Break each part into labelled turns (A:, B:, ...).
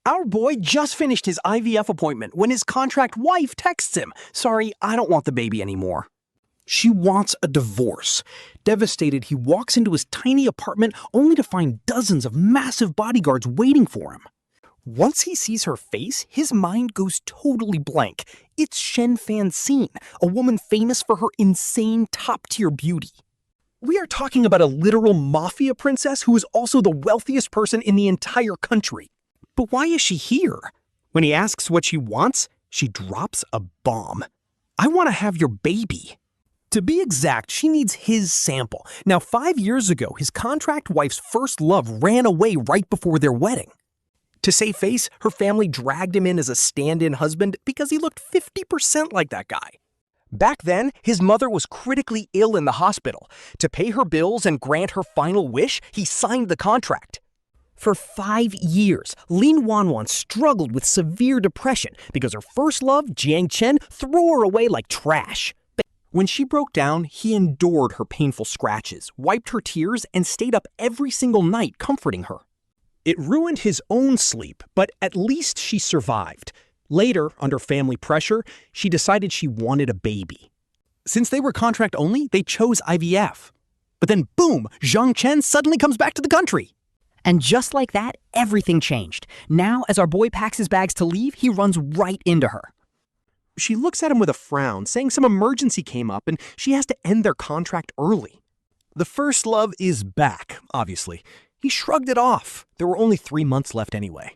A: Our boy just finished his IVF appointment when his contract wife texts him, "Sorry, I don't want the baby anymore." She wants a divorce. Devastated, he walks into his tiny apartment only to find dozens of massive bodyguards waiting for him. Once he sees her face, his mind goes totally blank. It's Shen Fanxin, a woman famous for her insane top-tier beauty. We are talking about a literal mafia princess who is also the wealthiest person in the entire country. But why is she here? When he asks what she wants, she drops a bomb. "I want to have your baby." To be exact, she needs his sample. Now, 5 years ago, his contract wife's first love ran away right before their wedding. To save face, her family dragged him in as a stand-in husband because he looked 50% like that guy. Back then, his mother was critically ill in the hospital. To pay her bills and grant her final wish, he signed the contract. For 5 years, Lin Wanwan struggled with severe depression because her first love, Jiang Chen, threw her away like trash. When she broke down, he endured her painful scratches, wiped her tears, and stayed up every single night comforting her. It ruined his own sleep, but at least she survived. Later, under family pressure, she decided she wanted a baby. Since they were contract only, they chose IVF. But then boom, Jiang Chen suddenly comes back to the country.
B: And just like that, everything changed. Now, as our boy packs his bags to leave, he runs right into her.
A: She looks at him with a frown, saying some emergency came up and she has to end their contract early. The first love is back, obviously. He shrugged it off. There were only 3 months left anyway.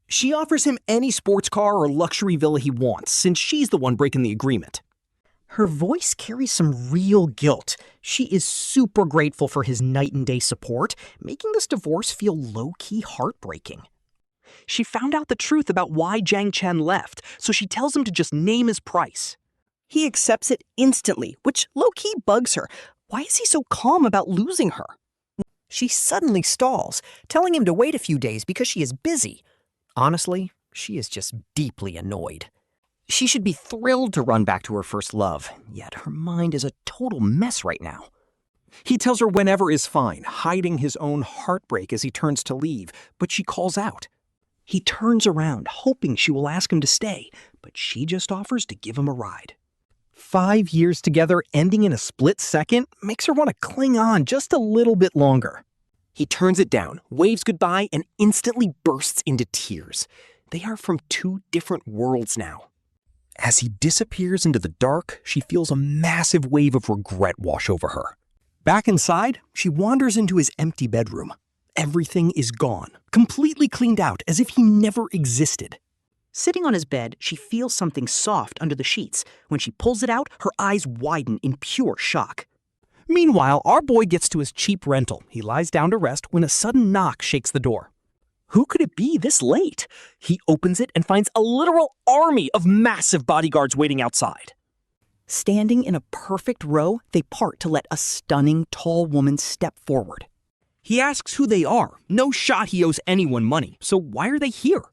A: She offers him any sports car or luxury villa he wants, since she's the one breaking the agreement.
B: Her voice carries some real guilt. She is super grateful for his night and day support, making this divorce feel low-key heartbreaking. She found out the truth about why Jiang Chen left, so she tells him to just name his price. He accepts it instantly, which low-key bugs her. Why is he so calm about losing her? She suddenly stalls, telling him to wait a few days because she is busy. Honestly, she is just deeply annoyed. She should be thrilled to run back to her first love, yet her mind is a total mess right now.
A: He tells her whenever is fine, hiding his own heartbreak as he turns to leave, but she calls out. He turns around, hoping she will ask him to stay, but she just offers to give him a ride. 5 years together, ending in a split second, makes her want to cling on just a little bit longer. He turns it down, waves goodbye, and instantly bursts into tears. They are from 2 different worlds now. As he disappears into the dark, she feels a massive wave of regret wash over her. Back inside, she wanders into his empty bedroom. Everything is gone, completely cleaned out, as if he never existed.
B: Sitting on his bed, she feels something soft under the sheets. When she pulls it out, her eyes widen in pure shock.
A: Meanwhile, our boy gets to his cheap rental. He lies down to rest when a sudden knock shakes the door. Who could it be this late? He opens it and finds a literal army of massive bodyguards waiting outside.
B: Standing in a perfect row, they part to let a stunning, tall woman step forward.
A: He asks who they are. No shot he owes anyone money, so why are they here?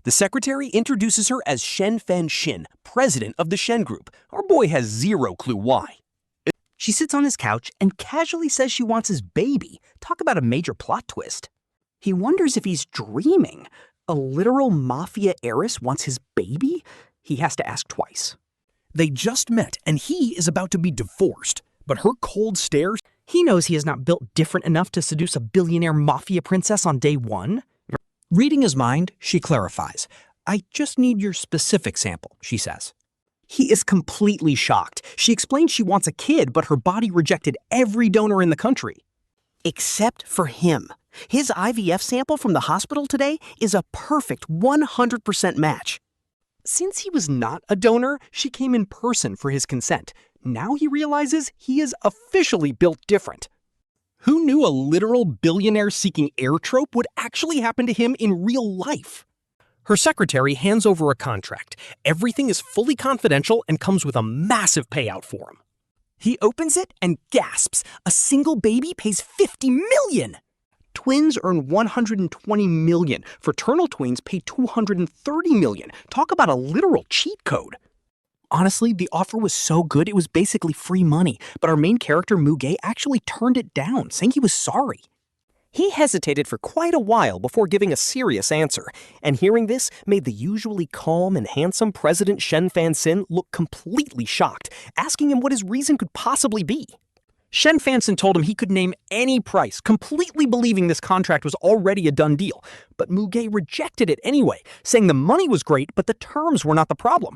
A: The secretary introduces her as Shen Fanxin, president of the Shen Group. Our boy has zero clue why.
B: She sits on his couch and casually says she wants his baby. Talk about a major plot twist. He wonders if he's dreaming. A literal mafia heiress wants his baby? He has to ask twice.
A: They just met, and he is about to be divorced. But her cold stare...
B: He knows he is not built different enough to seduce a billionaire mafia princess on day one.
A: Reading his mind, she clarifies. "I just need your specific sample," she says. He is completely shocked. She explains she wants a kid, but her body rejected every donor in the country.
B: Except for him. His IVF sample from the hospital today is a perfect 100% match.
A: Since he was not a donor, she came in person for his consent. Now he realizes he is officially built different. Who knew a literal billionaire-seeking heir trope would actually happen to him in real life? Her secretary hands over a contract. Everything is fully confidential and comes with a massive payout for him. He opens it and gasps. A single baby pays $50 million! Twins earn $120 million. Fraternal twins pay $230 million. Talk about a literal cheat code. Honestly, the offer was so good it was basically free money, but our main character, Muge, actually turned it down, saying he was sorry.
B: He hesitated for quite a while before giving a serious answer, and hearing this made the usually calm and handsome President Shen Fanxin look completely shocked, asking him what his reason could possibly be.
A: Shen Fanxin told him he could name any price, completely believing this contract was already a done deal. But Muge rejected it anyway, saying the money was great, but the terms were not the problem.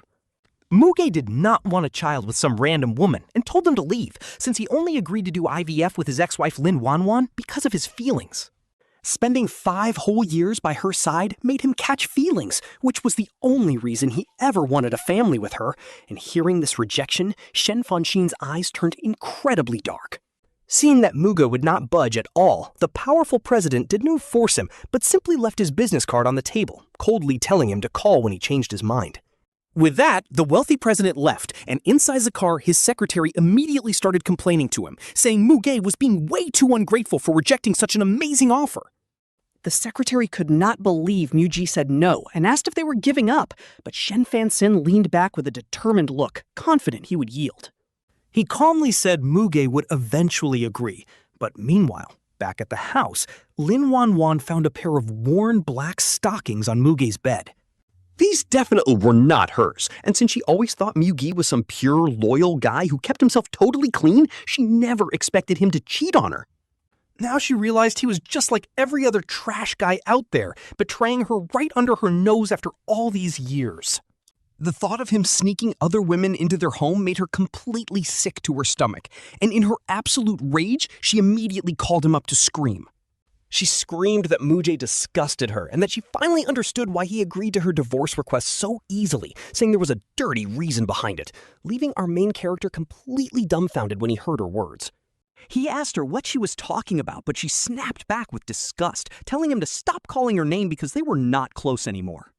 A: Muge did not want a child with some random woman and told them to leave, since he only agreed to do IVF with his ex-wife Lin Wanwan because of his feelings. Spending 5 whole years by her side made him catch feelings, which was the only reason he ever wanted a family with her, and hearing this rejection, Shen Fanxin's eyes turned incredibly dark. Seeing that Muge would not budge at all, the powerful president didn't force him, but simply left his business card on the table, coldly telling him to call when he changed his mind. With that, the wealthy president left, and inside the car, his secretary immediately started complaining to him, saying Muge was being way too ungrateful for rejecting such an amazing offer. The secretary could not believe Muge said no and asked if they were giving up, but Shen Fanxin leaned back with a determined look, confident he would yield. He calmly said Muge would eventually agree, but meanwhile, back at the house, Lin Wanwan found a pair of worn black stockings on Muge's bed. These definitely were not hers, and since she always thought Muge was some pure, loyal guy who kept himself totally clean, she never expected him to cheat on her. Now she realized he was just like every other trash guy out there, betraying her right under her nose after all these years. The thought of him sneaking other women into their home made her completely sick to her stomach, and in her absolute rage, she immediately called him up to scream. She screamed that Muge disgusted her and that she finally understood why he agreed to her divorce request so easily, saying there was a dirty reason behind it, leaving our main character completely dumbfounded when he heard her words. He asked her what she was talking about, but she snapped back with disgust, telling him to stop calling her name because they were not close anymore.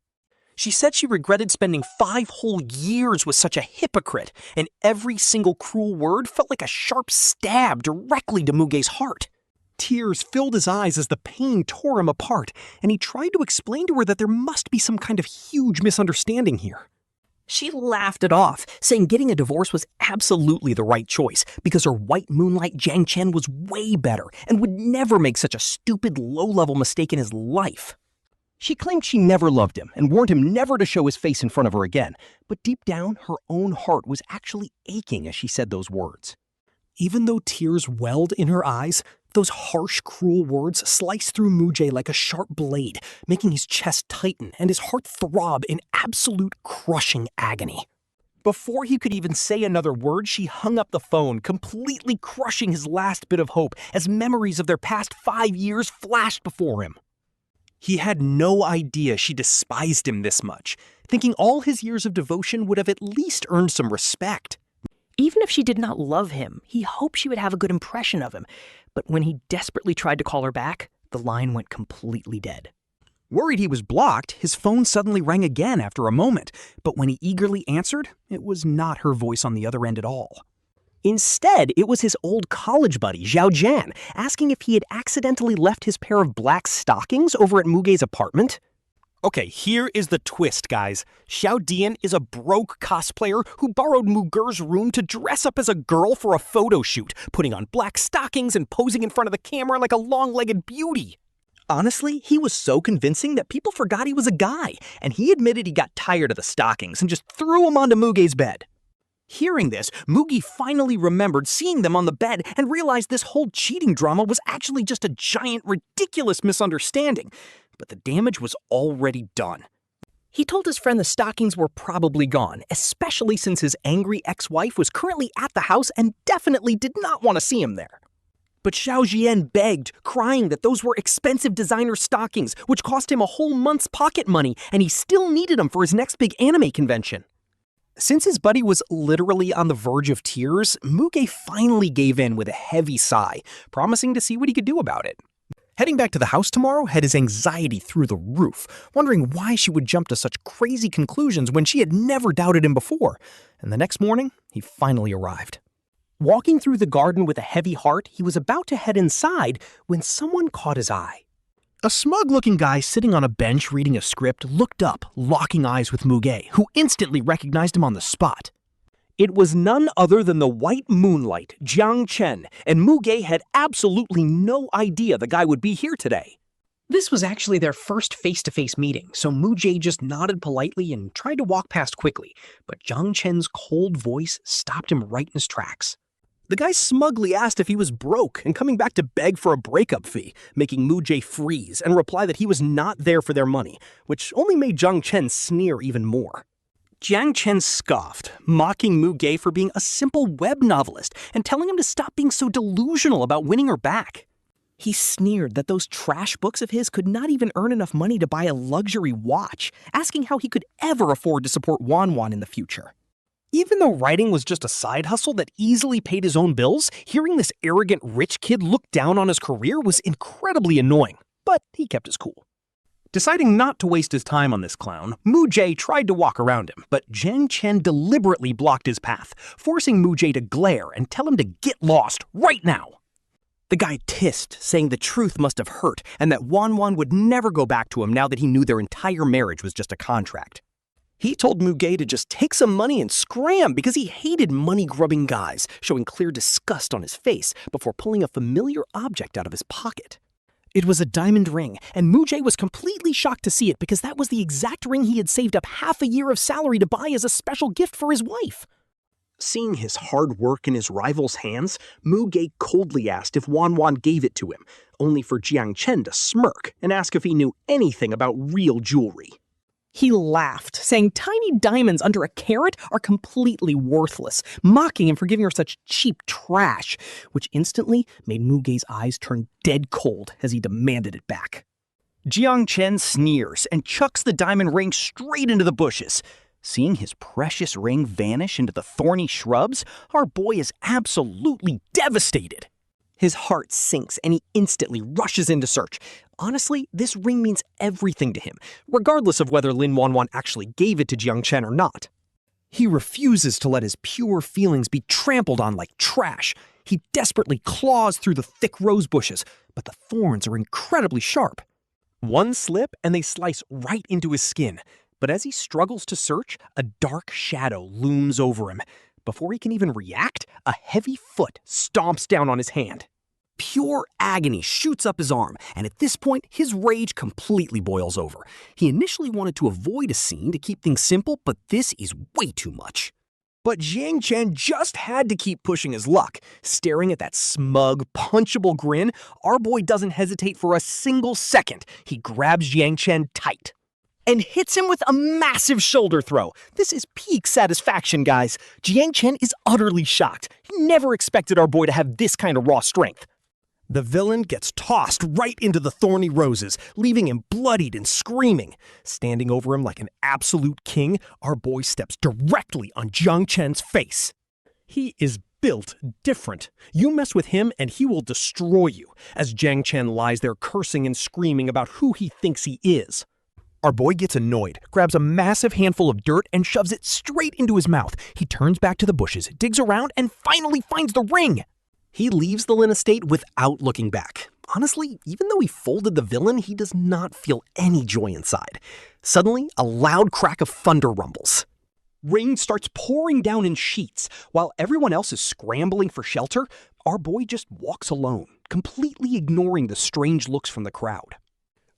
A: She said she regretted spending 5 whole years with such a hypocrite, and every single cruel word felt like a sharp stab directly to Muge's heart. Tears filled his eyes as the pain tore him apart, and he tried to explain to her that there must be some kind of huge misunderstanding here. She laughed it off, saying getting a divorce was absolutely the right choice because her white moonlight Jiang Chen was way better and would never make such a stupid, low-level mistake in his life. She claimed she never loved him and warned him never to show his face in front of her again, but deep down, her own heart was actually aching as she said those words. Even though tears welled in her eyes, those harsh, cruel words sliced through Muge like a sharp blade, making his chest tighten and his heart throb in absolute crushing agony. Before he could even say another word, she hung up the phone, completely crushing his last bit of hope as memories of their past 5 years flashed before him. He had no idea she despised him this much, thinking all his years of devotion would have at least earned some respect. Even if she did not love him, he hoped she would have a good impression of him. But when he desperately tried to call her back, the line went completely dead. Worried he was blocked, his phone suddenly rang again after a moment, but when he eagerly answered, it was not her voice on the other end at all. Instead, it was his old college buddy, Zhao Jian, asking if he had accidentally left his pair of black stockings over at Muge's apartment. Okay, here is the twist, guys. Xiao Dian is a broke cosplayer who borrowed Muger's room to dress up as a girl for a photo shoot, putting on black stockings and posing in front of the camera like a long-legged beauty. Honestly, he was so convincing that people forgot he was a guy, and he admitted he got tired of the stockings and just threw them onto Muge's bed. Hearing this, Muge finally remembered seeing them on the bed and realized this whole cheating drama was actually just a giant, ridiculous misunderstanding. But the damage was already done. He told his friend the stockings were probably gone, especially since his angry ex-wife was currently at the house and definitely did not want to see him there. But Xiao Jian begged, crying that those were expensive designer stockings, which cost him a whole month's pocket money, and he still needed them for his next big anime convention. Since his buddy was literally on the verge of tears, Muge finally gave in with a heavy sigh, promising to see what he could do about it. Heading back to the house tomorrow had his anxiety through the roof, wondering why she would jump to such crazy conclusions when she had never doubted him before. And the next morning, he finally arrived. Walking through the garden with a heavy heart, he was about to head inside when someone caught his eye. A smug-looking guy sitting on a bench reading a script looked up, locking eyes with Muge, who instantly recognized him on the spot. It was none other than the White Moonlight, Jiang Chen, and Muge had absolutely no idea the guy would be here today.
B: This was actually their first face-to-face meeting, so Muge just nodded politely and tried to walk past quickly, but Jiang Chen's cold voice stopped him right in his tracks.
A: The guy smugly asked if he was broke and coming back to beg for a breakup fee, making Muge freeze and reply that he was not there for their money, which only made Jiang Chen sneer even more. Jiang Chen scoffed, mocking Muge for being a simple web novelist and telling him to stop being so delusional about winning her back.
B: He sneered that those trash books of his could not even earn enough money to buy a luxury watch, asking how he could ever afford to support Wanwan in the future.
A: Even though writing was just a side hustle that easily paid his own bills, hearing this arrogant rich kid look down on his career was incredibly annoying, but he kept his cool. Deciding not to waste his time on this clown, Muge tried to walk around him, but Jiang Chen deliberately blocked his path, forcing Muge to glare and tell him to get lost right now. The guy tissed, saying the truth must have hurt and that Wanwan would never go back to him now that he knew their entire marriage was just a contract. He told Muge to just take some money and scram because he hated money-grubbing guys, showing clear disgust on his face before pulling a familiar object out of his pocket. It was a diamond ring, and Muge was completely shocked to see it because that was the exact ring he had saved up half a year of salary to buy as a special gift for his wife. Seeing his hard work in his rival's hands, Muge coldly asked if Wanwan gave it to him, only for Jiang Chen to smirk and ask if he knew anything about real jewelry.
B: He laughed, saying tiny diamonds under a carat are completely worthless, mocking him for giving her such cheap trash, which instantly made Muge's eyes turn dead cold as he demanded it back. Jiang Chen sneers and chucks the diamond ring straight into the bushes. Seeing his precious ring vanish into the thorny shrubs, our boy is absolutely devastated. His heart sinks and he instantly rushes into search. Honestly, this ring means everything to him, regardless of whether Lin Wanwan actually gave it to Jiang Chen or not. He refuses to let his pure feelings be trampled on like trash. He desperately claws through the thick rose bushes, but the thorns are incredibly sharp. One slip and they slice right into his skin. But as he struggles to search, a dark shadow looms over him. Before he can even react, a heavy foot stomps down on his hand. Pure agony shoots up his arm, and at this point, his rage completely boils over. He initially wanted to avoid a scene to keep things simple, but this is way too much. But Jiang Chen just had to keep pushing his luck. Staring at that smug, punchable grin, our boy doesn't hesitate for a single second. He grabs Jiang Chen tight and hits him with a massive shoulder throw. This is peak satisfaction, guys. Jiang Chen is utterly shocked. He never expected our boy to have this kind of raw strength. The villain gets tossed right into the thorny roses, leaving him bloodied and screaming. Standing over him like an absolute king, our boy steps directly on Jiang Chen's face. He is built different. You mess with him and he will destroy you, as Jiang Chen lies there cursing and screaming about who he thinks he is. Our boy gets annoyed, grabs a massive handful of dirt and shoves it straight into his mouth. He turns back to the bushes, digs around, and finally finds the ring. He leaves the Lin estate without looking back. Honestly, even though he folded the villain, he does not feel any joy inside. Suddenly, a loud crack of thunder rumbles. Rain starts pouring down in sheets. While everyone else is scrambling for shelter, our boy just walks alone, completely ignoring the strange looks from the crowd.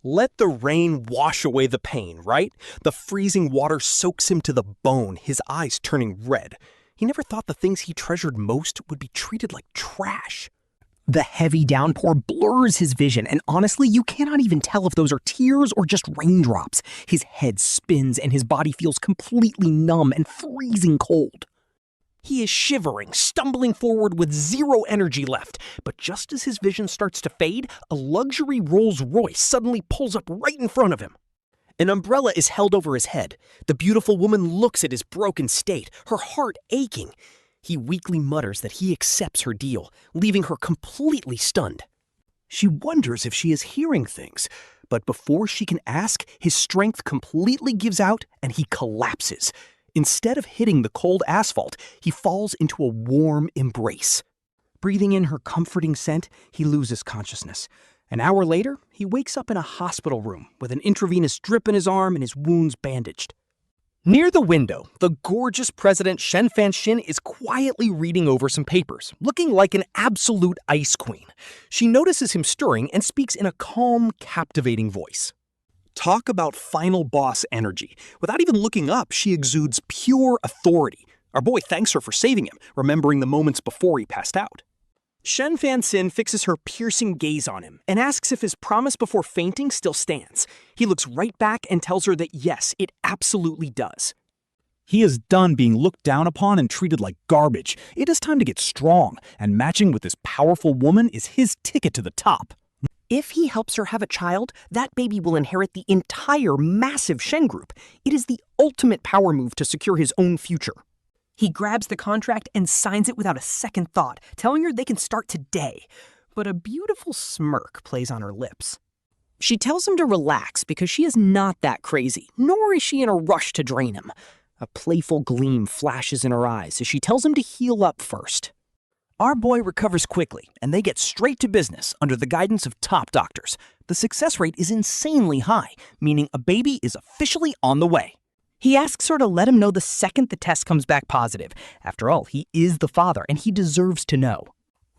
B: Let the rain wash away the pain, right? The freezing water soaks him to the bone, his eyes turning red. He never thought the things he treasured most would be treated like trash. The heavy downpour blurs his vision, and honestly, you cannot even tell if those are tears or just raindrops. His head spins and his body feels completely numb and freezing cold. He is shivering, stumbling forward with zero energy left. But just as his vision starts to fade, a luxury Rolls-Royce suddenly pulls up right in front of him. An umbrella is held over his head. The beautiful woman looks at his broken state, her heart aching. He weakly mutters that he accepts her deal, leaving her completely stunned. She wonders if she is hearing things, but before she can ask, his strength completely gives out and he collapses. Instead of hitting the cold asphalt, he falls into a warm embrace. Breathing in her comforting scent, he loses consciousness. An hour later, he wakes up in a hospital room with an intravenous drip in his arm and his wounds bandaged. Near the window, the gorgeous President Shen Fanxin is quietly reading over some papers, looking like an absolute ice queen. She notices him stirring and speaks in a calm, captivating voice.
A: Talk about final boss energy. Without even looking up, she exudes pure authority. Our boy thanks her for saving him, remembering the moments before he passed out.
B: Shen Fanxin fixes her piercing gaze on him and asks if his promise before fainting still stands. He looks right back and tells her that yes, it absolutely does.
A: He is done being looked down upon and treated like garbage. It is time to get strong, and matching with this powerful woman is his ticket to the top.
B: If he helps her have a child, that baby will inherit the entire massive Shen group. It is the ultimate power move to secure his own future. He grabs the contract and signs it without a second thought, telling her they can start today. But a beautiful smirk plays on her lips. She tells him to relax because she is not that crazy, nor is she in a rush to drain him. A playful gleam flashes in her eyes as she tells him to heal up first.
A: Our boy recovers quickly, and they get straight to business under the guidance of top doctors. The success rate is insanely high, meaning a baby is officially on the way.
B: He asks her to let him know the second the test comes back positive. After all, he is the father, and he deserves to know.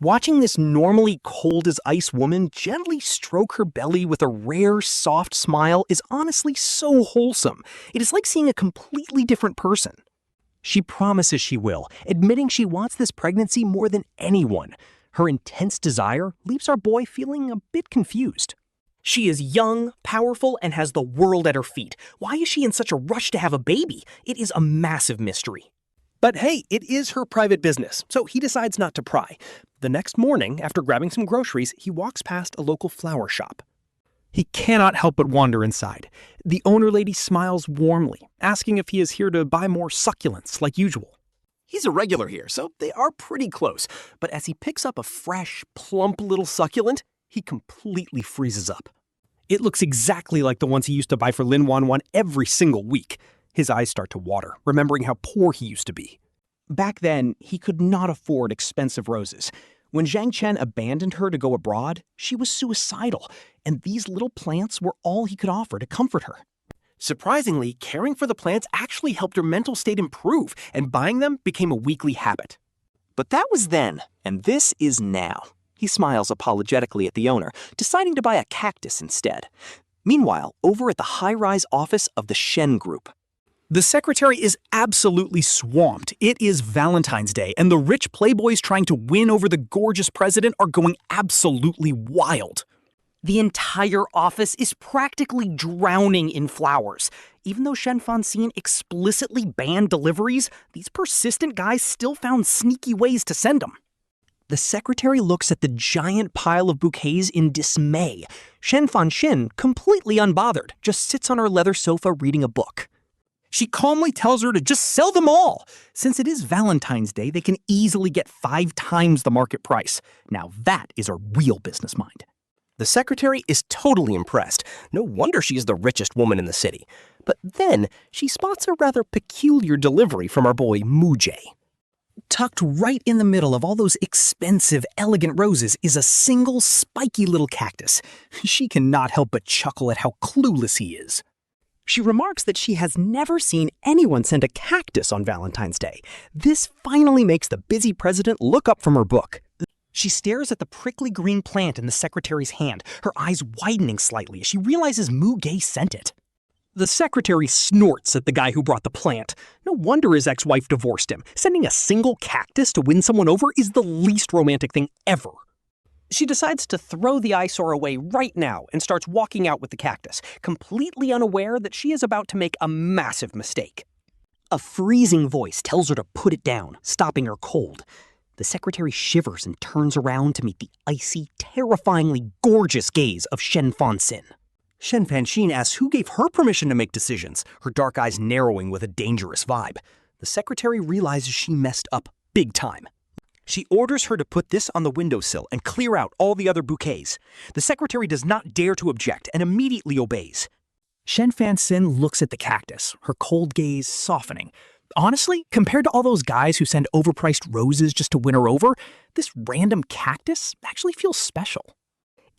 B: Watching this normally cold-as-ice woman gently stroke her belly with a rare, soft smile is honestly so wholesome. It is like seeing a completely different person. She promises she will, admitting she wants this pregnancy more than anyone. Her intense desire leaves our boy feeling a bit confused. She is young, powerful, and has the world at her feet. Why is she in such a rush to have a baby? It is a massive mystery.
A: But hey, it is her private business, so he decides not to pry. The next morning, after grabbing some groceries, he walks past a local flower shop. He cannot help but wander inside. The owner lady smiles warmly, asking if he is here to buy more succulents like usual. He's a regular here, so they are pretty close. But as he picks up a fresh, plump little succulent, he completely freezes up. It looks exactly like the ones he used to buy for Lin Wanwan every single week. His eyes start to water, remembering how poor he used to be. Back then, he could not afford expensive roses. When Jiang Chen abandoned her to go abroad, she was suicidal, and these little plants were all he could offer to comfort her. Surprisingly, caring for the plants actually helped her mental state improve, and buying them became a weekly habit. But that was then, and this is now. He smiles apologetically at the owner, deciding to buy a cactus instead. Meanwhile, over at the high-rise office of the Shen Group, the secretary is absolutely swamped. It is Valentine's Day, and the rich playboys trying to win over the gorgeous president are going absolutely wild.
B: The entire office is practically drowning in flowers. Even though Shen Fanxin explicitly banned deliveries, these persistent guys still found sneaky ways to send them. The secretary looks at the giant pile of bouquets in dismay. Shen Fanxin, completely unbothered, just sits on her leather sofa reading a book. She calmly tells her to just sell them all. Since it is Valentine's Day, they can easily get 5 times the market price. Now that is a real business mind. The secretary is totally impressed. No wonder she is the richest woman in the city. But then she spots a rather peculiar delivery from our boy Mujay. Tucked right in the middle of all those expensive, elegant roses is a single, spiky little cactus. She cannot help but chuckle at how clueless he is. She remarks that she has never seen anyone send a cactus on Valentine's Day. This finally makes the busy president look up from her book. She stares at the prickly green plant in the secretary's hand, her eyes widening slightly as she realizes Mujay sent it. The secretary snorts at the guy who brought the plant. No wonder his ex-wife divorced him. Sending a single cactus to win someone over is the least romantic thing ever. She decides to throw the eyesore away right now and starts walking out with the cactus, completely unaware that she is about to make a massive mistake. A freezing voice tells her to put it down, stopping her cold. The secretary shivers and turns around to meet the icy, terrifyingly gorgeous gaze of Shen Fanxin. Shen Fanxin asks who gave her permission to make decisions, her dark eyes narrowing with a dangerous vibe. The secretary realizes she messed up big time. She orders her to put this on the windowsill and clear out all the other bouquets. The secretary does not dare to object and immediately obeys. Shen Fanxin looks at the cactus, her cold gaze softening. Honestly, compared to all those guys who send overpriced roses just to win her over, this random cactus actually feels special.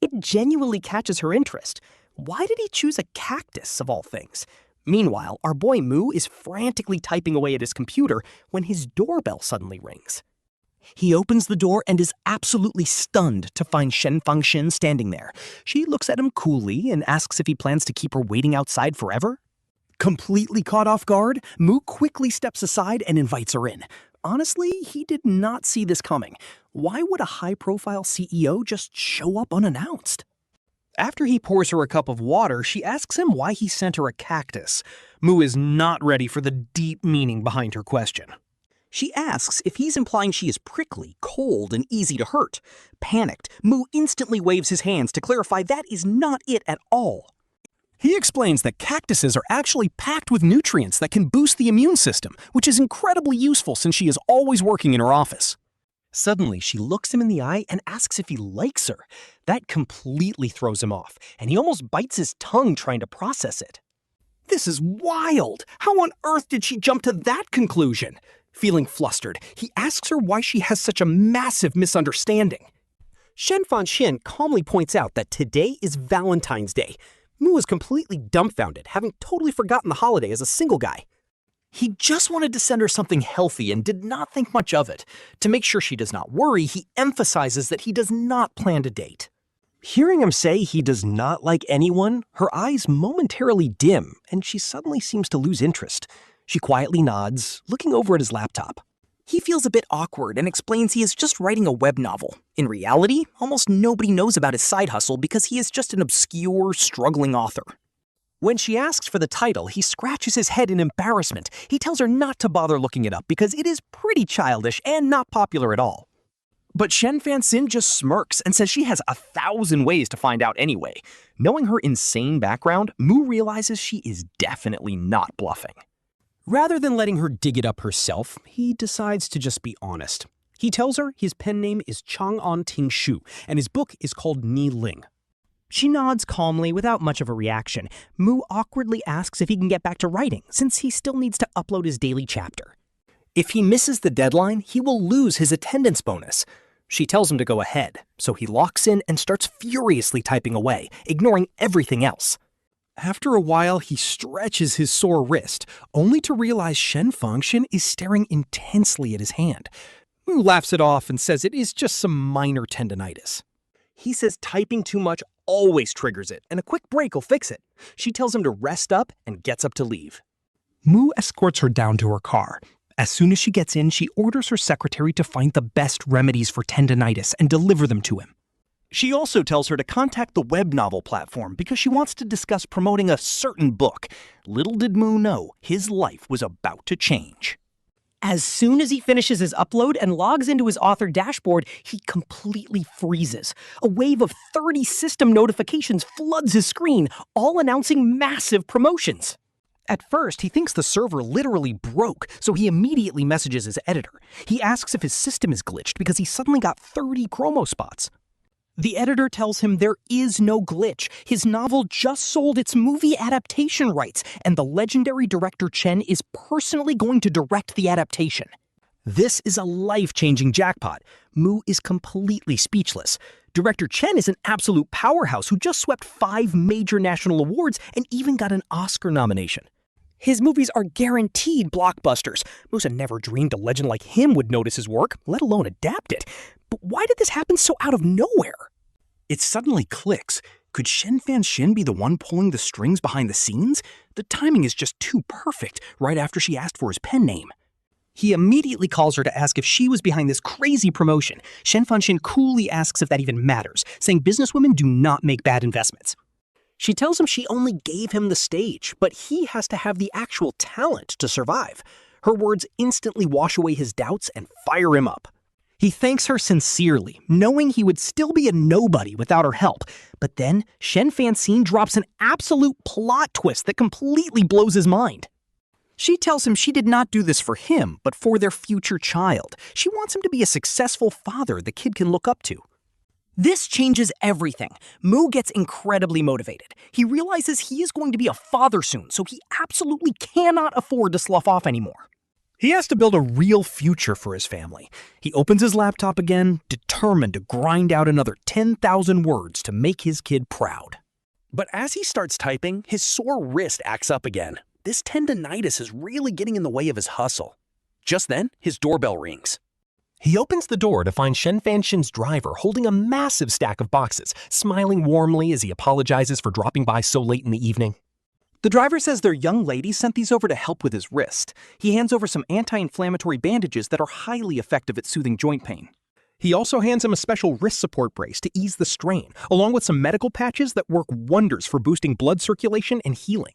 B: It genuinely catches her interest. Why did he choose a cactus, of all things? Meanwhile, our boy Mu is frantically typing away at his computer when his doorbell suddenly rings. He opens the door and is absolutely stunned to find Shen Fanxin standing there. She looks at him coolly and asks if he plans to keep her waiting outside forever. Completely caught off guard, Mu quickly steps aside and invites her in. Honestly, he did not see this coming. Why would a high-profile CEO just show up unannounced? After he pours her a cup of water, she asks him why he sent her a cactus. Mu is not ready for the deep meaning behind her question. She asks if he's implying she is prickly, cold, and easy to hurt. Panicked, Mu instantly waves his hands to clarify that is not it at all. He explains that cactuses are actually packed with nutrients that can boost the immune system, which is incredibly useful since she is always working in her office. Suddenly, she looks him in the eye and asks if he likes her. That completely throws him off, and he almost bites his tongue trying to process it. This is wild! How on earth did she jump to that conclusion? Feeling flustered, he asks her why she has such a massive misunderstanding. Shen Fanxin calmly points out that today is Valentine's Day. Mu is completely dumbfounded, having totally forgotten the holiday as a single guy. He just wanted to send her something healthy and did not think much of it. To make sure she does not worry, he emphasizes that he does not plan to date. Hearing him say he does not like anyone, her eyes momentarily dim, and she suddenly seems to lose interest. She quietly nods, looking over at his laptop. He feels a bit awkward and explains he is just writing a web novel. In reality, almost nobody knows about his side hustle because he is just an obscure, struggling author. When she asks for the title, he scratches his head in embarrassment. He tells her not to bother looking it up because it is pretty childish and not popular at all. But Shen Fanxin just smirks and says she has 1,000 ways to find out anyway. Knowing her insane background, Mu realizes she is definitely not bluffing. Rather than letting her dig it up herself, he decides to just be honest. He tells her his pen name is Chang'an Ting Shu, and his book is called Ni Ling. She nods calmly without much of a reaction. Mu awkwardly asks if he can get back to writing, since he still needs to upload his daily chapter. If he misses the deadline, he will lose his attendance bonus. She tells him to go ahead, so he locks in and starts furiously typing away, ignoring everything else. After a while, he stretches his sore wrist, only to realize Shen Fanxin is staring intensely at his hand. Mu laughs it off and says it is just some minor tendinitis. He says typing too much always triggers it, and a quick break will fix it. She tells him to rest up and gets up to leave. Mu escorts her down to her car. As soon as she gets in, she orders her secretary to find the best remedies for tendinitis and deliver them to him. She also tells her to contact the web novel platform because she wants to discuss promoting a certain book. Little did Mu know, his life was about to change. As soon as he finishes his upload and logs into his author dashboard, he completely freezes. A wave of 30 system notifications floods his screen, all announcing massive promotions. At first, he thinks the server literally broke, so he immediately messages his editor. He asks if his system is glitched because he suddenly got 30 promo spots. The editor tells him there is no glitch. His novel just sold its movie adaptation rights, and the legendary director Chen is personally going to direct the adaptation. This is a life-changing jackpot. Mu is completely speechless. Director Chen is an absolute powerhouse who just swept 5 major national awards and even got an Oscar nomination. His movies are guaranteed blockbusters. Musa never dreamed a legend like him would notice his work, let alone adapt it. But why did this happen so out of nowhere? It suddenly clicks. Could Shen Fanxin be the one pulling the strings behind the scenes? The timing is just too perfect, right after she asked for his pen name. He immediately calls her to ask if she was behind this crazy promotion. Shen Fanxin coolly asks if that even matters, saying businesswomen do not make bad investments. She tells him she only gave him the stage, but he has to have the actual talent to survive. Her words instantly wash away his doubts and fire him up. He thanks her sincerely, knowing he would still be a nobody without her help. But then, Shen Fanxin drops an absolute plot twist that completely blows his mind. She tells him she did not do this for him, but for their future child. She wants him to be a successful father the kid can look up to. This changes everything. Mu gets incredibly motivated. He realizes he is going to be a father soon, so he absolutely cannot afford to slough off anymore. He has to build a real future for his family. He opens his laptop again, determined to grind out another 10,000 words to make his kid proud. But as he starts typing, his sore wrist acts up again.
A: this tendinitis is really getting in the way of his hustle. Just then, his doorbell rings.
C: He opens the door to find Shen Fanxin's driver holding a massive stack of boxes, smiling warmly as he apologizes for dropping by so late in the evening.
A: The driver says their young lady sent these over to help with his wrist. He hands over some anti-inflammatory bandages that are highly effective at soothing joint pain. He also hands him a special wrist support brace to ease the strain, along with some medical patches that work wonders for boosting blood circulation and healing.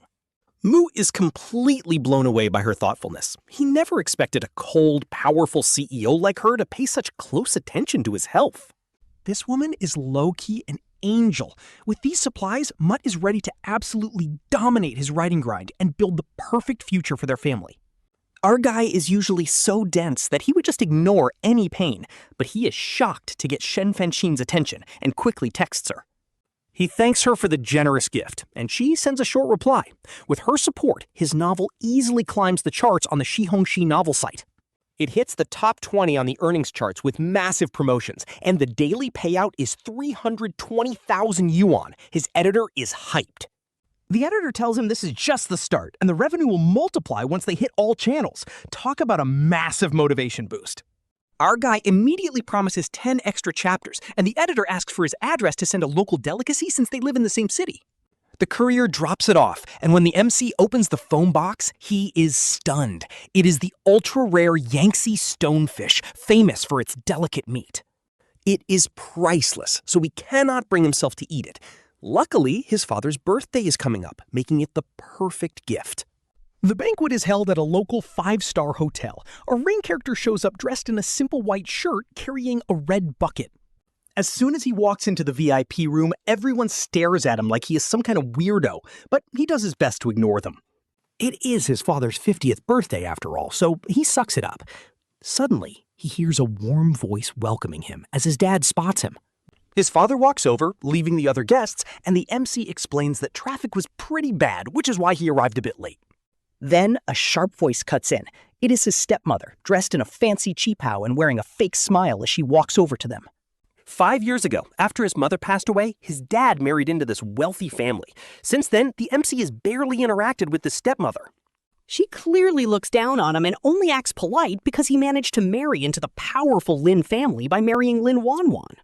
A: Mu is completely blown away by her thoughtfulness. He never expected a cold, powerful CEO like her to pay such close attention to his health. This woman is low-key an angel. With these supplies, Mutt is ready to absolutely dominate his writing grind and build the perfect future for their family. Our guy is usually so dense that he would just ignore any pain, but he is shocked to get Shen Fanxin's attention and quickly texts her. He thanks her for the generous gift, and she sends a short reply. With her support, his novel easily climbs the charts on the Shihongxi novel site. It hits the top 20 on the earnings charts with massive promotions, and the daily payout is 320,000 yuan. His editor is hyped. The editor tells him this is just the start, and the revenue will multiply once they hit all channels. Talk about a massive motivation boost. Our guy immediately promises 10 extra chapters, and the editor asks for his address to send a local delicacy since they live in the same city. The courier drops it off, and when the MC opens the phone box, he is stunned. It is the ultra-rare Yangtze stonefish, famous for its delicate meat. It is priceless, so he cannot bring himself to eat it. Luckily, his father's birthday is coming up, making it the perfect gift. The banquet is held at a local 5-star hotel. Our main character shows up dressed in a simple white shirt carrying a red bucket. As soon as he walks into the VIP room, everyone stares at him like he is some kind of weirdo, but he does his best to ignore them. It is his father's 50th birthday after all, so he sucks it up. Suddenly, he hears a warm voice welcoming him as his dad spots him. His father walks over, leaving the other guests, and the MC explains that traffic was pretty bad, which is why he arrived a bit late. Then a sharp voice cuts in. It is his stepmother, dressed in a fancy cheapao and wearing a fake smile as she walks over to them. 5 years ago, after his mother passed away, his dad married into this wealthy family. Since then, the MC has barely interacted with the stepmother.
B: She clearly looks down on him and only acts polite because he managed to marry into the powerful Lin family by marrying Lin Wanwan.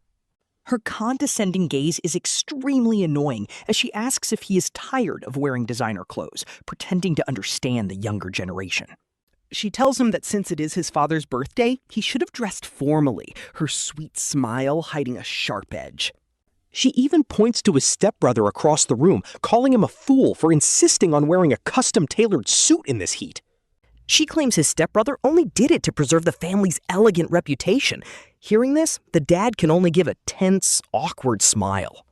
B: Her condescending gaze is extremely annoying as she asks if he is tired of wearing designer clothes, pretending to understand the younger generation. She tells him that since it is his father's birthday, he should have dressed formally, her sweet smile hiding a sharp edge. She even points to his stepbrother across the room, calling him a fool for insisting on wearing a custom-tailored suit in this heat. She claims his stepbrother only did it to preserve the family's elegant reputation. Hearing this, the dad can only give a tense, awkward smile.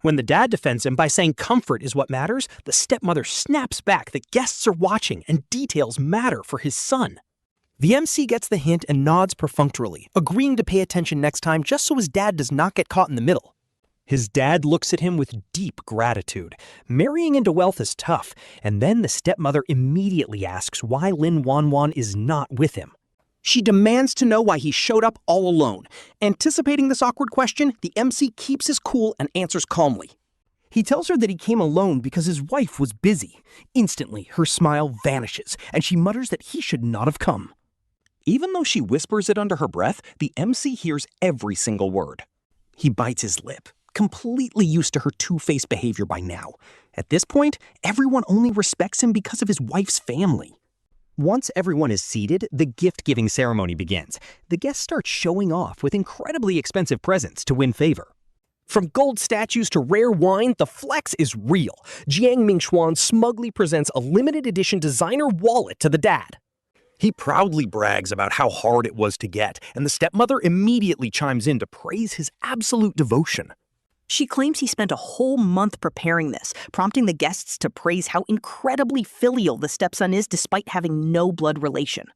B: When the dad defends him by saying comfort is what matters, the stepmother snaps back that guests are watching and details matter for his son. The MC gets the hint and nods perfunctorily, agreeing to pay attention next time just so his dad does not get caught in the middle. His dad looks at him with deep gratitude. Marrying into wealth is tough, and then the stepmother immediately asks why Lin Wanwan is not with him. She demands to know why he showed up all alone. Anticipating this awkward question, the MC keeps his cool and answers calmly. He tells her that he came alone because his wife was busy. Instantly, her smile vanishes, and she mutters that he should not have come. Even though she whispers it under her breath, the MC hears every single word. He bites his lip, completely used to her two-faced behavior by now. At this point, everyone only respects him because of his wife's family. Once everyone is seated, the gift-giving ceremony begins. The guests start showing off with incredibly expensive presents to win favor. From gold statues to rare wine, the flex is real. Jiang Mingxuan smugly presents a limited edition designer wallet to the dad. He proudly brags about how hard it was to get, and the stepmother immediately chimes in to praise his absolute devotion. She claims he spent a whole month preparing this, prompting the guests to praise how incredibly filial the stepson is despite having no blood relation.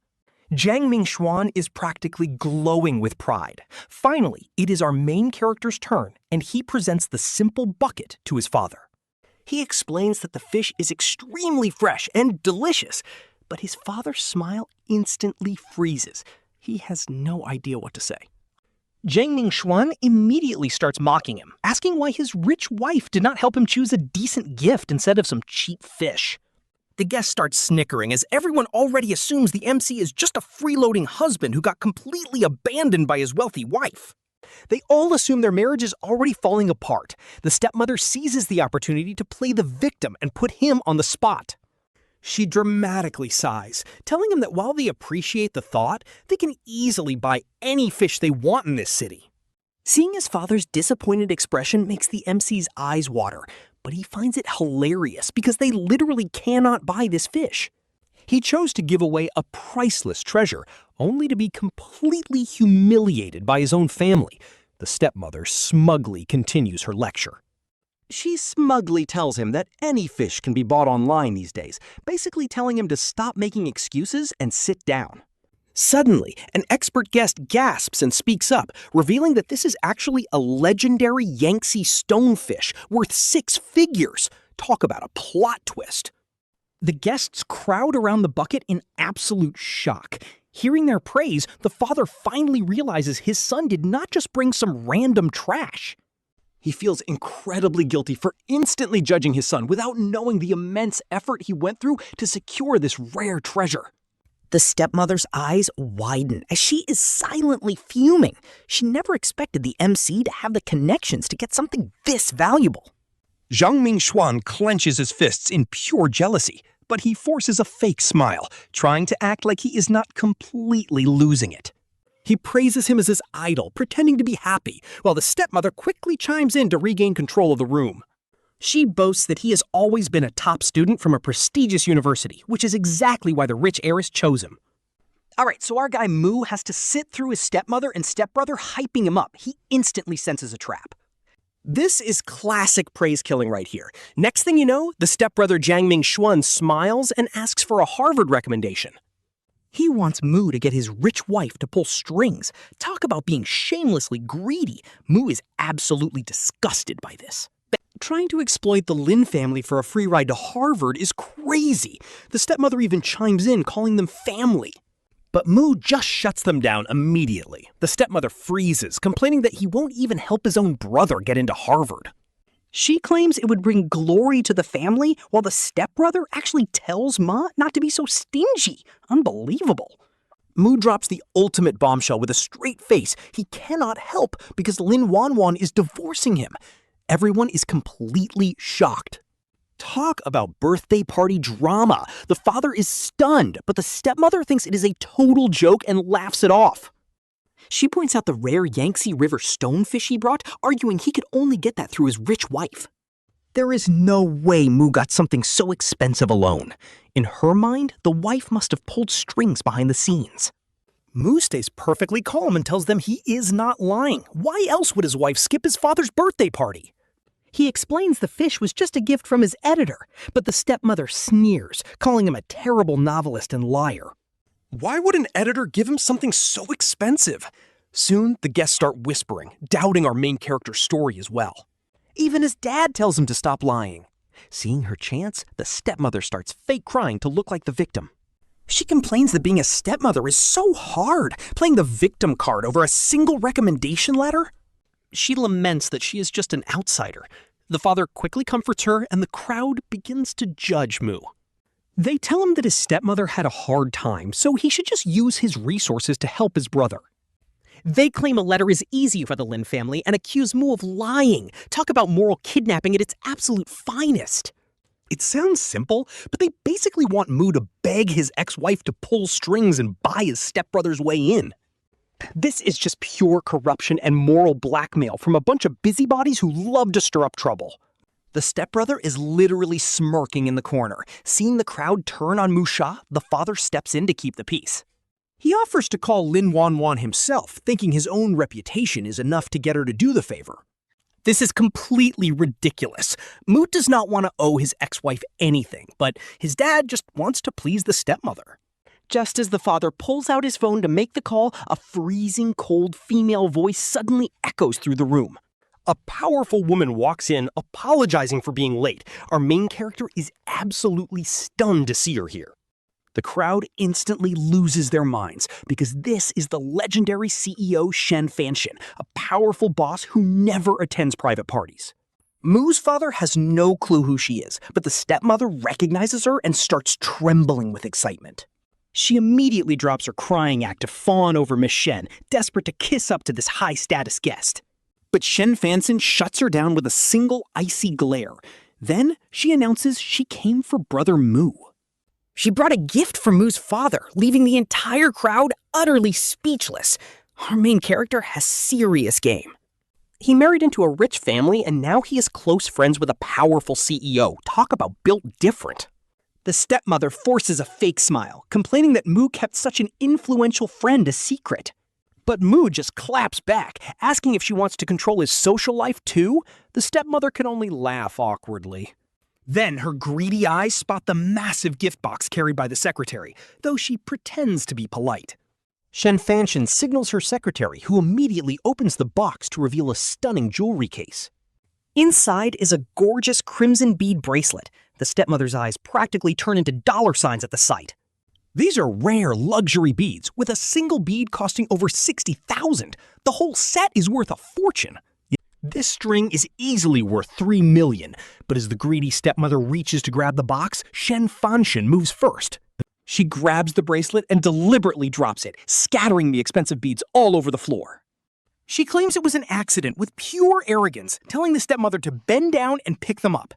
B: Jiang Mingxuan is practically glowing with pride. Finally, it is our main character's turn, and he presents the simple bucket to his father. He explains that the fish is extremely fresh and delicious, but his father's smile instantly freezes. He has no idea what to say. Jiang Mingxuan immediately starts mocking him, asking why his rich wife did not help him choose a decent gift instead of some cheap fish. The guest starts snickering as everyone already assumes the MC is just a freeloading husband who got completely abandoned by his wealthy wife. They all assume their marriage is already falling apart. The stepmother seizes the opportunity to play the victim and put him on the spot. She dramatically sighs, telling him that while they appreciate the thought, they can easily buy any fish they want in this city. Seeing his father's disappointed expression makes the MC's eyes water, but he finds it hilarious because they literally cannot buy this fish. He chose to give away a priceless treasure, only to be completely humiliated by his own family. The stepmother smugly continues her lecture. She smugly tells him that any fish can be bought online these days, basically telling him to stop making excuses and sit down. Suddenly, an expert guest gasps and speaks up, revealing that this is actually a legendary Yangtze stonefish worth 6 figures. Talk about a plot twist. The guests crowd around the bucket in absolute shock. Hearing their praise, the father finally realizes his son did not just bring some random trash. He feels incredibly guilty for instantly judging his son without knowing the immense effort he went through to secure this rare treasure. The stepmother's eyes widen as she is silently fuming. She never expected the MC to have the connections to get something this valuable. Zhang Mingxuan clenches his fists in pure jealousy, but he forces a fake smile, trying to act like he is not completely losing it. He praises him as his idol, pretending to be happy, while the stepmother quickly chimes in to regain control of the room. She boasts that he has always been a top student from a prestigious university, which is exactly why the rich heiress chose him. Alright, so our guy Mu has to sit through his stepmother and stepbrother hyping him up. He instantly senses a trap. This is classic praise killing right here. Next thing you know, the stepbrother Jiang Mingxuan smiles and asks for a Harvard recommendation. He wants Mu to get his rich wife to pull strings. Talk about being shamelessly greedy. Mu is absolutely disgusted by this. Trying to exploit the Lin family for a free ride to Harvard is crazy. The stepmother even chimes in, calling them family. But Mu just shuts them down immediately. The stepmother freezes, complaining that he won't even help his own brother get into Harvard. She claims it would bring glory to the family, while the stepbrother actually tells Ma not to be so stingy. Unbelievable. Mu drops the ultimate bombshell with a straight face. He cannot help because Lin Wanwan is divorcing him. Everyone is completely shocked. Talk about birthday party drama. The father is stunned, but the stepmother thinks it is a total joke and laughs it off. She points out the rare Yangtze River stonefish he brought, arguing he could only get that through his rich wife. There is no way Mu got something so expensive alone. In her mind, the wife must have pulled strings behind the scenes. Mu stays perfectly calm and tells them he is not lying. Why else would his wife skip his father's birthday party? He explains the fish was just a gift from his editor, but the stepmother sneers, calling him a terrible novelist and liar. Why would an editor give him something so expensive? Soon, the guests start whispering, doubting our main character's story as well. Even his dad tells him to stop lying. Seeing her chance, the stepmother starts fake crying to look like the victim. She complains that being a stepmother is so hard, playing the victim card over a single recommendation letter. She laments that she is just an outsider. The father quickly comforts her, and the crowd begins to judge Mu. They tell him that his stepmother had a hard time, so he should just use his resources to help his brother. They claim a letter is easy for the Lin family and accuse Mu of lying. Talk about moral kidnapping at its absolute finest. It sounds simple, but they basically want Mu to beg his ex-wife to pull strings and buy his stepbrother's way in. This is just pure corruption and moral blackmail from a bunch of busybodies who love to stir up trouble. The stepbrother is literally smirking in the corner. Seeing the crowd turn on Mu Sha, the father steps in to keep the peace. He offers to call Lin Wanwan himself, thinking his own reputation is enough to get her to do the favor. This is completely ridiculous. Mu does not want to owe his ex-wife anything, but his dad just wants to please the stepmother. Just as the father pulls out his phone to make the call, a freezing cold female voice suddenly echoes through the room. A powerful woman walks in, apologizing for being late. Our main character is absolutely stunned to see her here. The crowd instantly loses their minds because this is the legendary CEO Shen Fanxin, a powerful boss who never attends private parties. Mu's father has no clue who she is, but the stepmother recognizes her and starts trembling with excitement. She immediately drops her crying act to fawn over Miss Shen, desperate to kiss up to this high-status guest. But Shen Fanxin shuts her down with a single icy glare. Then she announces she came for Brother Mu.
D: She brought a gift from Mu's father, leaving the entire crowd utterly speechless. Our main character has serious game.
B: He married into a rich family, and now he is close friends with a powerful CEO. Talk about built different. The stepmother forces a fake smile, complaining that Mu kept such an influential friend a secret. But Mu just claps back, asking if she wants to control his social life too. The stepmother can only laugh awkwardly. Then her greedy eyes spot the massive gift box carried by the secretary, though she pretends to be polite. Shen Fanxin signals her secretary, who immediately opens the box to reveal a stunning jewelry case. Inside is a gorgeous crimson bead bracelet. The stepmother's eyes practically turn into dollar signs at the sight. These are rare luxury beads, with a single bead costing over 60,000. The whole set is worth a fortune. This string is easily worth 3 million, but as the greedy stepmother reaches to grab the box, Shen Fanxin moves first. She grabs the bracelet and deliberately drops it, scattering the expensive beads all over the floor. She claims it was an accident with pure arrogance, telling the stepmother to bend down and pick them up.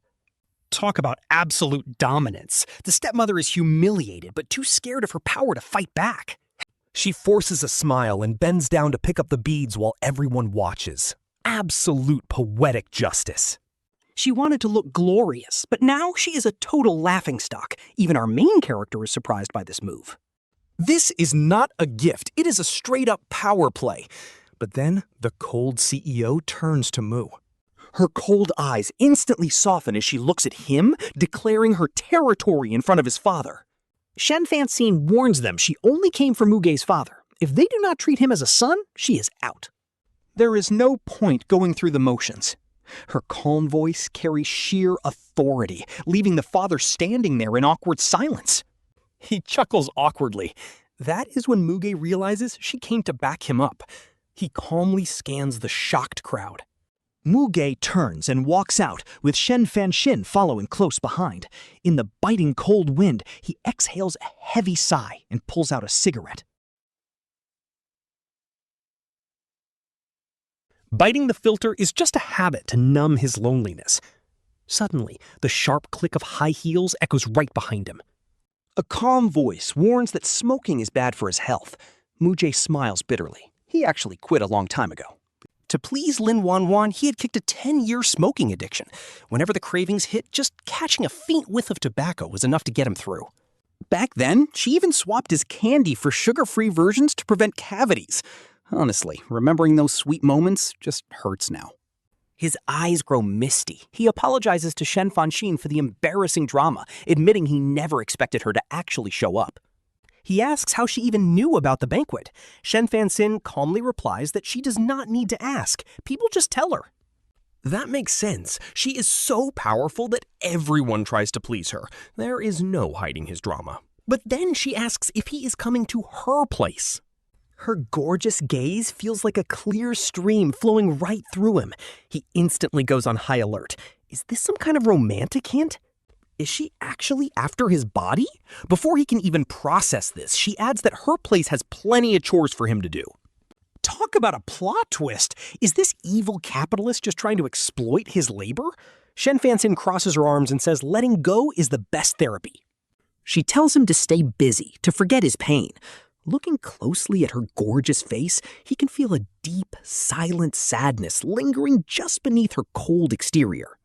B: Talk about absolute dominance. The stepmother is humiliated, but too scared of her power to fight back.
C: She forces a smile and bends down to pick up the beads while everyone watches. Absolute poetic justice.
B: She wanted to look glorious, but now she is a total laughingstock. Even our main character is surprised by this move. This is not a gift. It is a straight-up power play. But then the cold CEO turns to Mu. Her cold eyes instantly soften as she looks at him, declaring her territory in front of his father. Shen Fanxin warns them she only came for Muge's father. If they do not treat him as a son, she is out. There is no point going through the motions. Her calm voice carries sheer authority, leaving the father standing there in awkward silence. He chuckles awkwardly. That is when Muge realizes she came to back him up. He calmly scans the shocked crowd. Muge turns and walks out, with Shen Fanxin following close behind. In the biting cold wind, he exhales a heavy sigh and pulls out a cigarette. Biting the filter is just a habit to numb his loneliness. Suddenly, the sharp click of high heels echoes right behind him. A calm voice warns that smoking is bad for his health. Muge smiles bitterly. He actually quit a long time ago. To please Lin Wanwan, he had kicked a 10-year smoking addiction. Whenever the cravings hit, just catching a faint whiff of tobacco was enough to get him through. Back then, she even swapped his candy for sugar-free versions to prevent cavities. Honestly, remembering those sweet moments just hurts now. His eyes grow misty. He apologizes to Shen Fanxin for the embarrassing drama, admitting he never expected her to actually show up. He asks how she even knew about the banquet. Shen Fanxin calmly replies that she does not need to ask. People just tell her.
C: That makes sense. She is so powerful that everyone tries to please her. There is no hiding his drama. But then she asks if he is coming to her place.
B: Her gorgeous gaze feels like a clear stream flowing right through him. He instantly goes on high alert. Is this some kind of romantic hint? Is she actually after his body? Before he can even process this, she adds that her place has plenty of chores for him to do. Talk about a plot twist! Is this evil capitalist just trying to exploit his labor? Shen Fanxin crosses her arms and says letting go is the best therapy. She tells him to stay busy, to forget his pain. Looking closely at her gorgeous face, he can feel a deep, silent sadness lingering just beneath her cold exterior.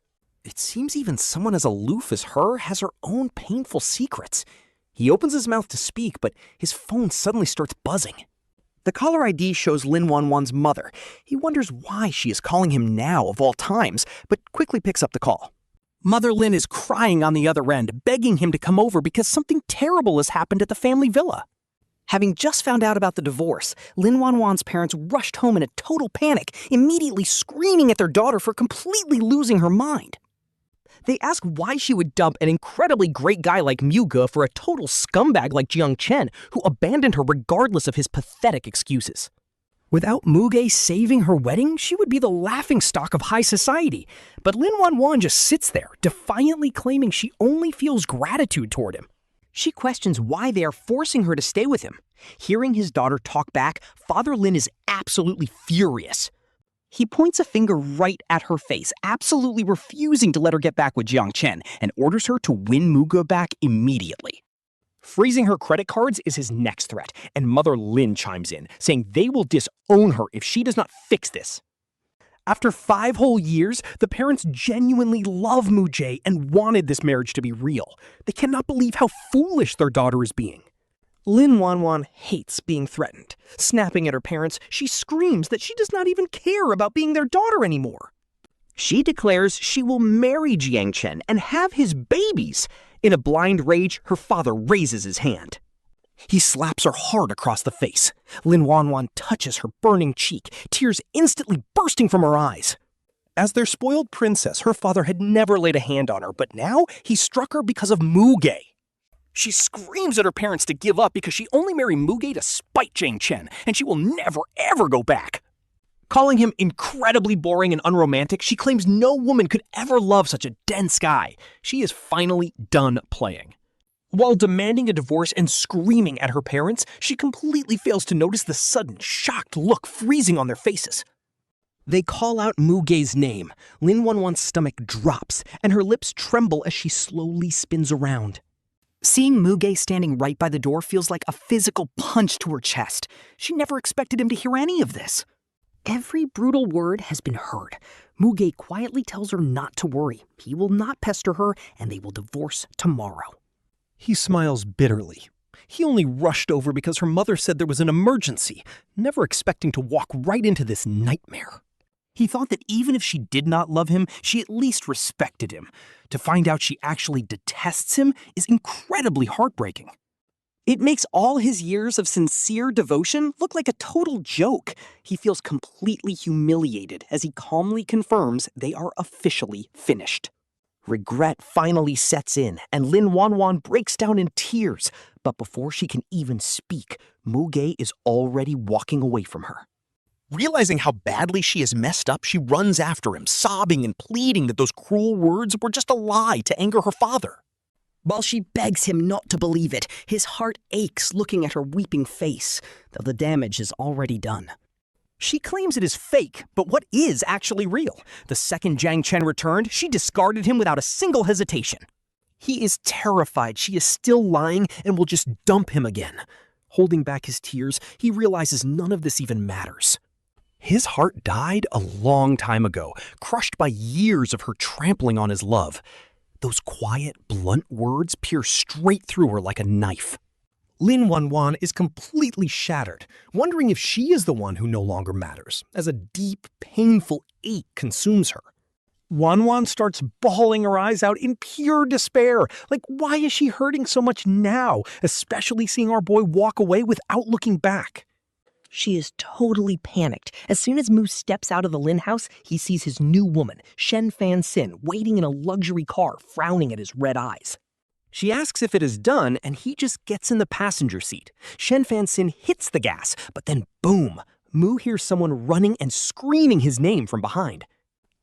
B: It seems even someone as aloof as her has her own painful secrets. He opens his mouth to speak, but his phone suddenly starts buzzing. The caller ID shows Lin Wanwan's mother. He wonders why she is calling him now of all times, but quickly picks up the call. Mother Lin is crying on the other end, begging him to come over because something terrible has happened at the family villa. Having just found out about the divorce, Lin Wanwan's parents rushed home in a total panic, immediately screaming at their daughter for completely losing her mind. They ask why she would dump an incredibly great guy like Muge for a total scumbag like Jiang Chen, who abandoned her regardless of his pathetic excuses.
D: Without Muge saving her wedding, she would be the laughingstock of high society. But Lin Wanwan just sits there, defiantly claiming she only feels gratitude toward him. She questions why they are forcing her to stay with him. Hearing his daughter talk back, Father Lin is absolutely furious. He points a finger right at her face, absolutely refusing to let her get back with Jiang Chen, and orders her to win Muge back immediately. Freezing her credit cards is his next threat, and Mother Lin chimes in, saying they will disown her if she does not fix this. After 5 whole years, the parents genuinely love Muge and wanted this marriage to be real. They cannot believe how foolish their daughter is being. Lin Wanwan hates being threatened. Snapping at her parents, she screams that she does not even care about being their daughter anymore. She declares she will marry Jiang Chen and have his babies. In a blind rage, her father raises his hand. He slaps her hard across the face. Lin Wanwan touches her burning cheek, tears instantly bursting from her eyes. As their spoiled princess, her father had never laid a hand on her, but now he struck her because of Muge. She screams at her parents to give up because she only married Muge to spite Jiang Chen, and she will never ever go back. Calling him incredibly boring and unromantic, she claims no woman could ever love such a dense guy. She is finally done playing. While demanding a divorce and screaming at her parents, she completely fails to notice the sudden, shocked look freezing on their faces. They call out Muge's name. Lin Wanwan's stomach drops, and her lips tremble as she slowly spins around. Seeing Muge standing right by the door feels like a physical punch to her chest. She never expected him to hear any of this. Every brutal word has been heard. Muge quietly tells her not to worry. He will not pester her, and they will divorce tomorrow. He smiles bitterly. He only rushed over because her mother said there was an emergency, never expecting to walk right into this nightmare. He thought that even if she did not love him, she at least respected him. To find out she actually detests him is incredibly heartbreaking. It makes all his years of sincere devotion look like a total joke. He feels completely humiliated as he calmly confirms they are officially finished. Regret finally sets in, and Lin Wanwan breaks down in tears. But before she can even speak, Muge is already walking away from her. Realizing how badly she has messed up, she runs after him, sobbing and pleading that those cruel words were just a lie to anger her father. While she begs him not to believe it, his heart aches looking at her weeping face, though the damage is already done. She claims it is fake, but what is actually real? The second Jiang Chen returned, she discarded him without a single hesitation. He is terrified she is still lying and will just dump him again. Holding back his tears, he realizes none of this even matters. His heart died a long time ago, crushed by years of her trampling on his love. Those quiet, blunt words pierce straight through her like a knife. Lin Wanwan is completely shattered, wondering if she is the one who no longer matters, as a deep, painful ache consumes her. Wanwan starts bawling her eyes out in pure despair. Like, why is she hurting so much now, especially seeing our boy walk away without looking back? She is totally panicked. As soon as Mu steps out of the Lin house, he sees his new woman, Shen Fanxin, waiting in a luxury car, frowning at his red eyes. She asks if it is done, and he just gets in the passenger seat. Shen Fanxin hits the gas, but then boom, Mu hears someone running and screaming his name from behind.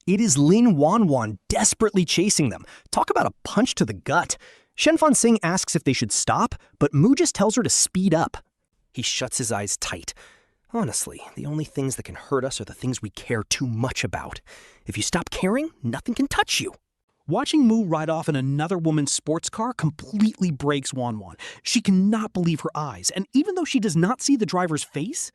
D: It is Lin Wanwan desperately chasing them. Talk about a punch to the gut. Shen Fanxin asks if they should stop, but Mu just tells her to speed up. He shuts his eyes tight. Honestly, the only things that can hurt us are the things we care too much about. If you stop caring, nothing can touch you. Watching Mu ride off in another woman's sports car completely breaks Wanwan. She cannot believe her eyes, and even though she does not see the driver's face,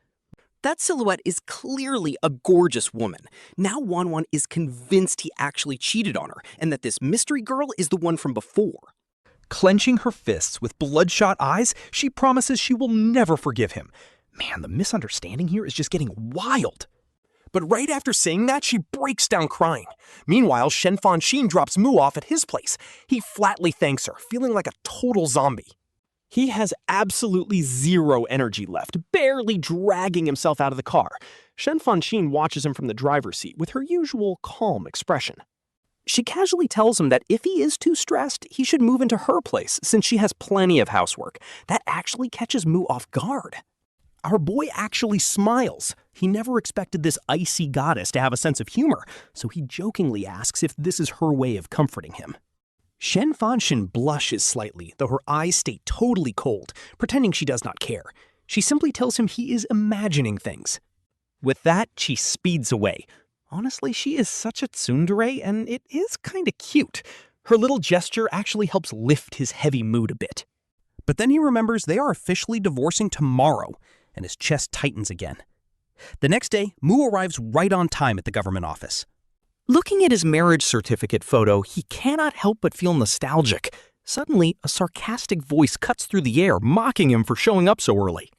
D: that silhouette is clearly a gorgeous woman. Now Wanwan is convinced he actually cheated on her, and that this mystery girl is the one from before. Clenching her fists with bloodshot eyes, she promises she will never forgive him. Man, the misunderstanding here is just getting wild. But right after saying that, she breaks down crying. Meanwhile, Shen Fanxin drops Mu off at his place. He flatly thanks her, feeling like a total zombie. He has absolutely zero energy left, barely dragging himself out of the car. Shen Fanxin watches him from the driver's seat with her usual calm expression. She casually tells him that if he is too stressed, he should move into her place since she has plenty of housework. That actually catches Mu off guard.
C: Our boy actually smiles. He never expected this icy goddess to have a sense of humor, so he jokingly asks if this is her way of comforting him.
A: Shen Fanxin blushes slightly, though her eyes stay totally cold, pretending she does not care. She simply tells him he is imagining things. With that, she speeds away. Honestly, she is such a tsundere, and it is kinda cute. Her little gesture actually helps lift his heavy mood a bit. But then he remembers they are officially divorcing tomorrow, and his chest tightens again. The next day, Mu arrives right on time at the government office. Looking at his marriage certificate photo, he cannot help but feel nostalgic. Suddenly, a sarcastic voice cuts through the air, mocking him for showing up so early.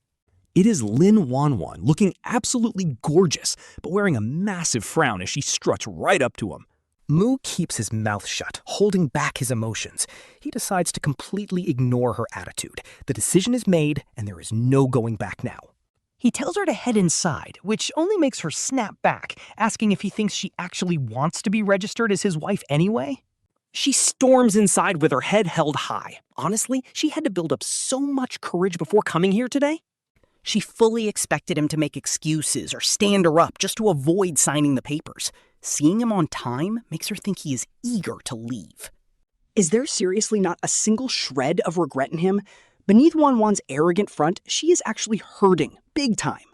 A: It is Lin Wanwan, looking absolutely gorgeous, but wearing a massive frown as she struts right up to him. Mu keeps his mouth shut, holding back his emotions. He decides to completely ignore her attitude. The decision is made, and there is no going back now.
D: He tells her to head inside, which only makes her snap back, asking if he thinks she actually wants to be registered as his wife anyway.
A: She storms inside with her head held high. Honestly, she had to build up so much courage before coming here today. She fully expected him to make excuses or stand her up just to avoid signing the papers. Seeing him on time makes her think he is eager to leave. Is there seriously not a single shred of regret in him? Beneath Wanwan's arrogant front, she is actually hurting, big time.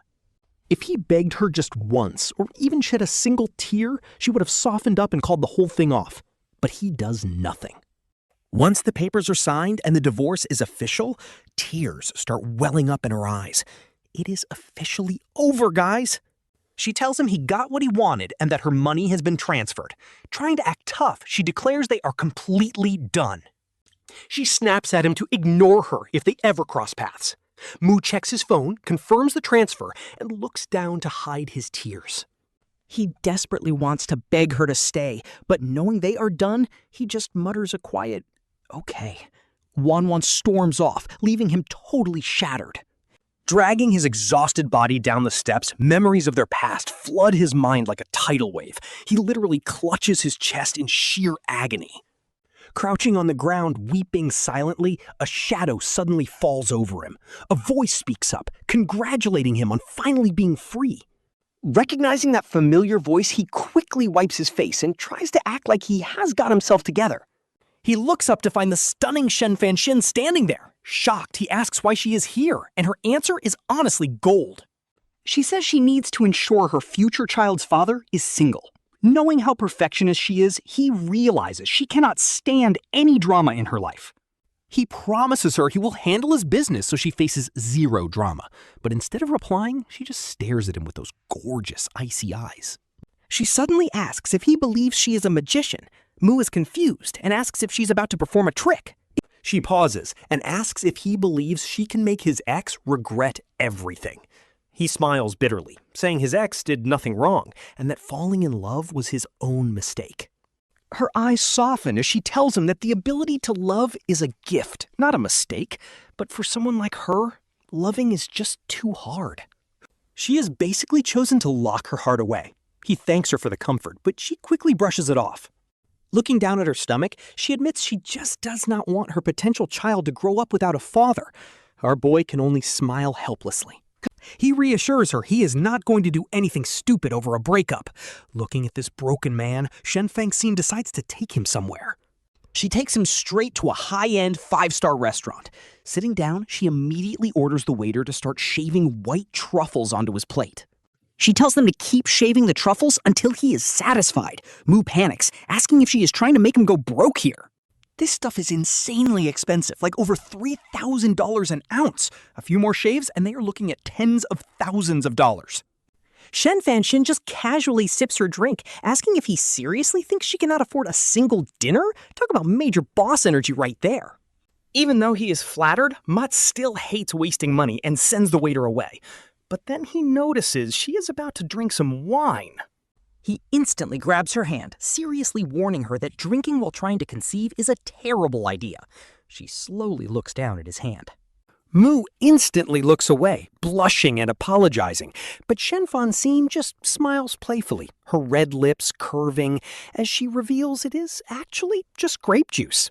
A: If he begged her just once, or even shed a single tear, she would have softened up and called the whole thing off. But he does nothing. Once the papers are signed and the divorce is official, tears start welling up in her eyes. It is officially over, guys. She tells him he got what he wanted and that her money has been transferred. Trying to act tough, she declares they are completely done. She snaps at him to ignore her if they ever cross paths. Mu checks his phone, confirms the transfer, and looks down to hide his tears. He desperately wants to beg her to stay, but knowing they are done, he just mutters a quiet, "Okay." Wanwan storms off, leaving him totally shattered. Dragging his exhausted body down the steps, memories of their past flood his mind like a tidal wave. He literally clutches his chest in sheer agony. Crouching on the ground, weeping silently, a shadow suddenly falls over him. A voice speaks up, congratulating him on finally being free. Recognizing that familiar voice, he quickly wipes his face and tries to act like he has got himself together. He looks up to find the stunning Shen Fanxin standing there. Shocked, he asks why she is here, and her answer is honestly gold. She says she needs to ensure her future child's father is single. Knowing how perfectionist she is, he realizes she cannot stand any drama in her life. He promises her he will handle his business so she faces zero drama. But instead of replying, she just stares at him with those gorgeous, icy eyes. She suddenly asks if he believes she is a magician. Mu is confused and asks if she's about to perform a trick. She pauses and asks if he believes she can make his ex regret everything. He smiles bitterly, saying his ex did nothing wrong and that falling in love was his own mistake. Her eyes soften as she tells him that the ability to love is a gift, not a mistake. But for someone like her, loving is just too hard. She has basically chosen to lock her heart away. He thanks her for the comfort, but she quickly brushes it off. Looking down at her stomach, she admits she just does not want her potential child to grow up without a father. Our boy can only smile helplessly. He reassures her he is not going to do anything stupid over a breakup. Looking at this broken man, Shen Fanxin decides to take him somewhere. She takes him straight to a high-end 5-star restaurant. Sitting down, she immediately orders the waiter to start shaving white truffles onto his plate. She tells them to keep shaving the truffles until he is satisfied. Mu panics, asking if she is trying to make him go broke here. This stuff is insanely expensive, like over $3,000 an ounce. A few more shaves and they are looking at tens of thousands of dollars. Shen Fanxin just casually sips her drink, asking if he seriously thinks she cannot afford a single dinner? Talk about major boss energy right there. Even though he is flattered, Mutt still hates wasting money and sends the waiter away. But then he notices she is about to drink some wine. He instantly grabs her hand, seriously warning her that drinking while trying to conceive is a terrible idea. She slowly looks down at his hand. Mu instantly looks away, blushing and apologizing, but Shen Fanxin just smiles playfully, her red lips curving, as she reveals it is actually just grape juice.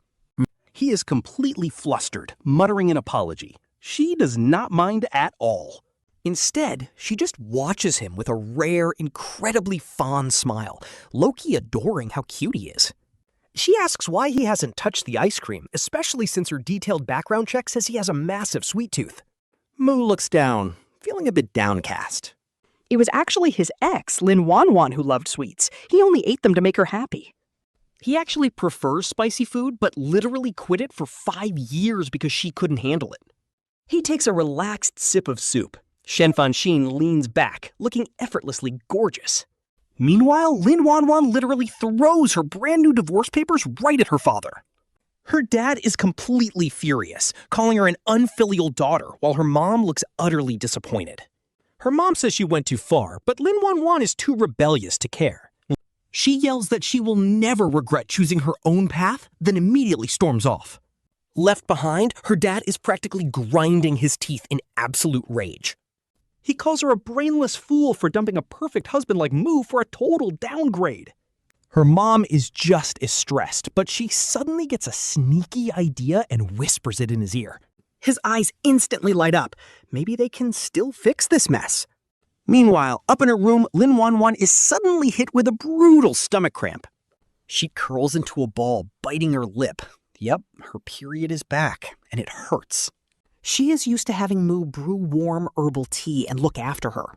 A: He is completely flustered, muttering an apology. She does not mind at all.
B: Instead, she just watches him with a rare, incredibly fond smile, low-key adoring how cute he is.
D: She asks why he hasn't touched the ice cream, especially since her detailed background check says he has a massive sweet tooth.
A: Moo looks down, feeling a bit downcast.
E: It was actually his ex, Lin Wanwan, who loved sweets. He only ate them to make her happy.
B: He actually prefers spicy food, but literally quit it for 5 years because she couldn't handle it. He takes a relaxed sip of soup. Shen Fanxin leans back, looking effortlessly gorgeous.
A: Meanwhile, Lin Wanwan literally throws her brand new divorce papers right at her father.
C: Her dad is completely furious, calling her an unfilial daughter, while her mom looks utterly disappointed. Her mom says she went too far, but Lin Wanwan is too rebellious to care.
A: She yells that she will never regret choosing her own path, then immediately storms off.
C: Left behind, her dad is practically grinding his teeth in absolute rage.
A: He calls her a brainless fool for dumping a perfect husband like Moo for a total downgrade. Her mom is just as stressed, but she suddenly gets a sneaky idea and whispers it in his ear. His eyes instantly light up. Maybe they can still fix this mess. Meanwhile, up in her room, Lin Wanwan is suddenly hit with a brutal stomach cramp.
B: She curls into a ball, biting her lip. Yep, her period is back, and it hurts. She is used to having Moo brew warm herbal tea and look after her.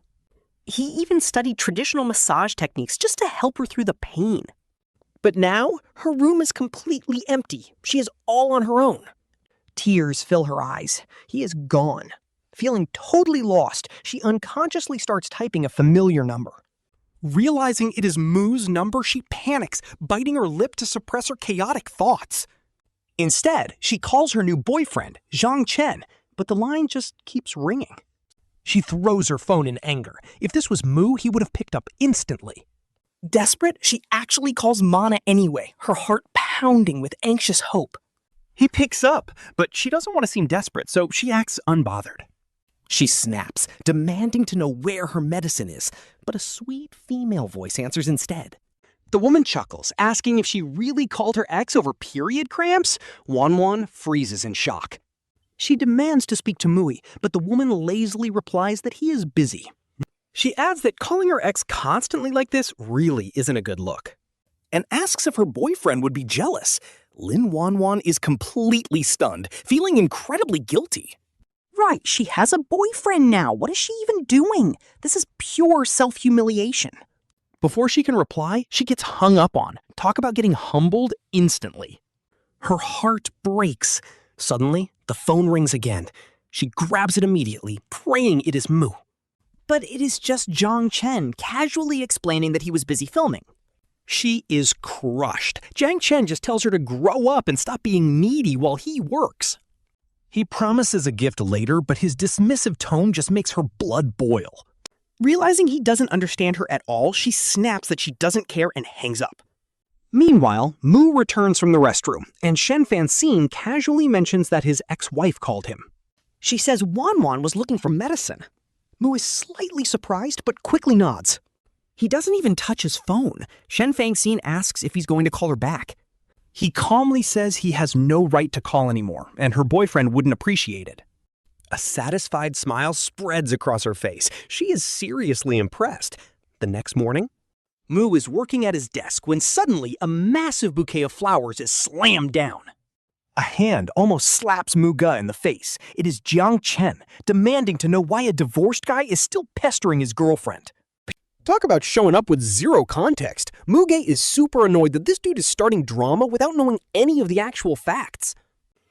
E: He even studied traditional massage techniques just to help her through the pain.
C: But now, her room is completely empty. She is all on her own.
B: Tears fill her eyes. He is gone. Feeling totally lost, she unconsciously starts typing a familiar number.
A: Realizing it is Moo's number, she panics, biting her lip to suppress her chaotic thoughts. Instead, she calls her new boyfriend, Jiang Chen, but the line just keeps ringing.
C: She throws her phone in anger. If this was Moo, he would have picked up instantly.
A: Desperate, she actually calls Mana anyway, her heart pounding with anxious hope. He picks up, but she doesn't want to seem desperate, so she acts unbothered.
C: She snaps, demanding to know where her medicine is, but a sweet female voice answers instead.
A: The woman chuckles, asking if she really called her ex over period cramps. Wanwan freezes in shock. She demands to speak to Mui, but the woman lazily replies that he is busy. She adds that calling her ex constantly like this really isn't a good look, and asks if her boyfriend would be jealous. Lin Wanwan is completely stunned, feeling incredibly guilty.
E: Right, she has a boyfriend now. What is she even doing? This is pure self-humiliation.
A: Before she can reply, she gets hung up on. Talk about getting humbled instantly. Her heart breaks. Suddenly, the phone rings again. She grabs it immediately, praying it is Moo.
E: But it is just Jiang Chen casually explaining that he was busy filming.
A: She is crushed. Jiang Chen just tells her to grow up and stop being needy while he works. He promises a gift later, but his dismissive tone just makes her blood boil. Realizing he doesn't understand her at all, she snaps that she doesn't care and hangs up. Meanwhile, Moo returns from the restroom, and Shen Fanxin casually mentions that his ex-wife called him.
B: She says Wanwan was looking for medicine. Moo is slightly surprised, but quickly nods. He doesn't even touch his phone. Shen Fanxin asks if he's going to call her back.
A: He calmly says he has no right to call anymore, and her boyfriend wouldn't appreciate it. A satisfied smile spreads across her face. She is seriously impressed. The next morning, Moo is working at his desk when suddenly a massive bouquet of flowers is slammed down. A hand almost slaps Muga in the face. It is Jiang Chen, demanding to know why a divorced guy is still pestering his girlfriend. Talk about showing up with zero context. Muge is super annoyed that this dude is starting drama without knowing any of the actual facts.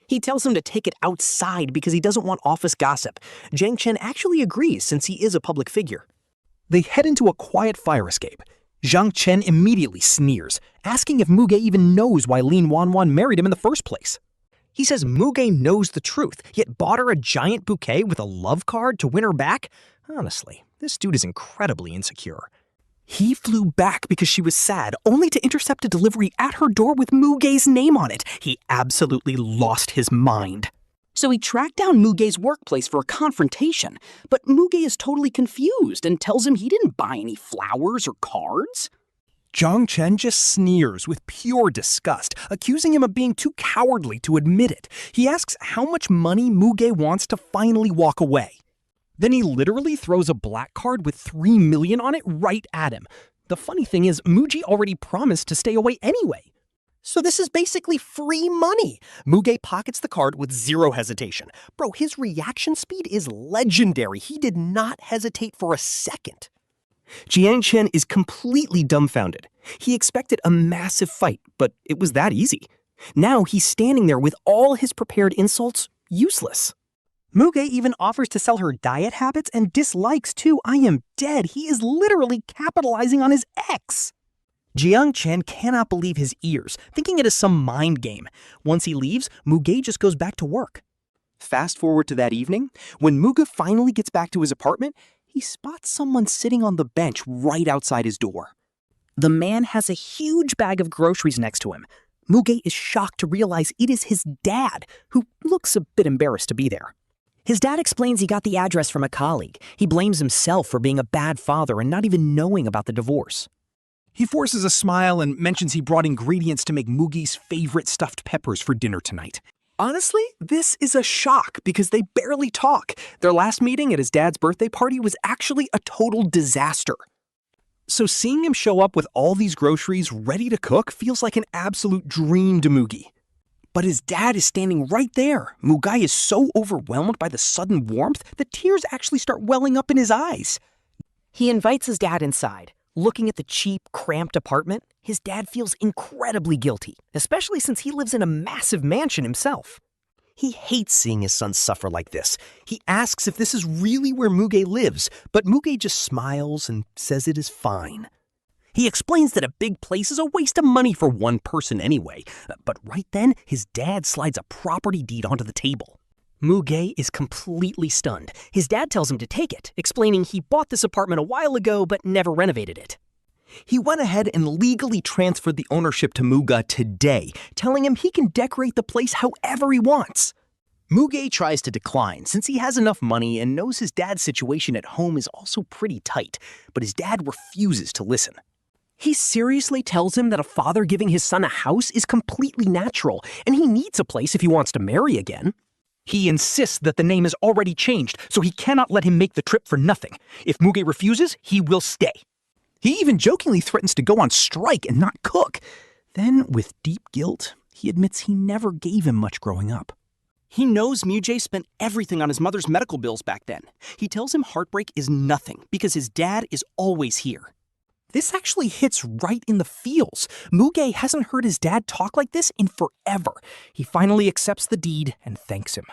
A: He tells him to take it outside because he doesn't want office gossip. Jiang Chen actually agrees since he is a public figure. They head into a quiet fire escape. Jiang Chen immediately sneers, asking if Muge even knows why Lin Wanwan married him in the first place. He says Muge knows the truth, yet bought her a giant bouquet with a love card to win her back? Honestly, this dude is incredibly insecure. He flew back because she was sad, only to intercept a delivery at her door with Muge's name on it. He absolutely lost his mind.
E: So he tracked down Muge's workplace for a confrontation, but Muge is totally confused and tells him he didn't buy any flowers or cards.
A: Jiang Chen just sneers with pure disgust, accusing him of being too cowardly to admit it. He asks how much money Muge wants to finally walk away.
D: Then he literally throws a black card with 3 million on it right at him. The funny thing is, Muji already promised to stay away anyway.
C: So this is basically free money. Muge pockets the card with zero hesitation. Bro, his reaction speed is legendary. He did not hesitate for a second. Jiang Chen is completely dumbfounded. He expected a massive fight, but it was that easy. Now he's standing there with all his prepared insults useless.
B: Muge even offers to sell her diet habits and dislikes too. I am dead. He is literally capitalizing on his ex.
D: Jiang Chen cannot believe his ears, thinking it is some mind game. Once he leaves, Muge just goes back to work.
E: Fast forward to that evening, when Muge finally gets back to his apartment, he spots someone sitting on the bench right outside his door.
B: The man has a huge bag of groceries next to him. Muge is shocked to realize it is his dad, who looks a bit embarrassed to be there. His dad explains he got the address from a colleague. He blames himself for being a bad father and not even knowing about the divorce.
A: He forces a smile and mentions he brought ingredients to make Mugi's favorite stuffed peppers for dinner tonight. Honestly, this is a shock because they barely talk. Their last meeting at his dad's birthday party was actually a total disaster. So seeing him show up with all these groceries ready to cook feels like an absolute dream to Mugi. But his dad is standing right there. Mugai is so overwhelmed by the sudden warmth that tears actually start welling up in his eyes.
B: He invites his dad inside. Looking at the cheap, cramped apartment, his dad feels incredibly guilty, especially since he lives in a massive mansion himself.
C: He hates seeing his son suffer like this. He asks if this is really where Muge lives, but Muge just smiles and says it is fine. He explains that a big place is a waste of money for one person anyway, but right then, his dad slides a property deed onto the table.
B: Muge is completely stunned. His dad tells him to take it, explaining he bought this apartment a while ago but never renovated it.
C: He went ahead and legally transferred the ownership to Muga today, telling him he can decorate the place however he wants. Muge tries to decline since he has enough money and knows his dad's situation at home is also pretty tight, but his dad refuses to listen. He seriously tells him that a father giving his son a house is completely natural, and he needs a place if he wants to marry again.
A: He insists that the name is already changed, so he cannot let him make the trip for nothing. If Muge refuses, he will stay. He even jokingly threatens to go on strike and not cook. Then, with deep guilt, he admits he never gave him much growing up.
E: He knows Muge spent everything on his mother's medical bills back then. He tells him heartbreak is nothing because his dad is always here. This actually hits right in the feels. Muge hasn't heard his dad talk like this in forever. He finally accepts the deed and thanks him.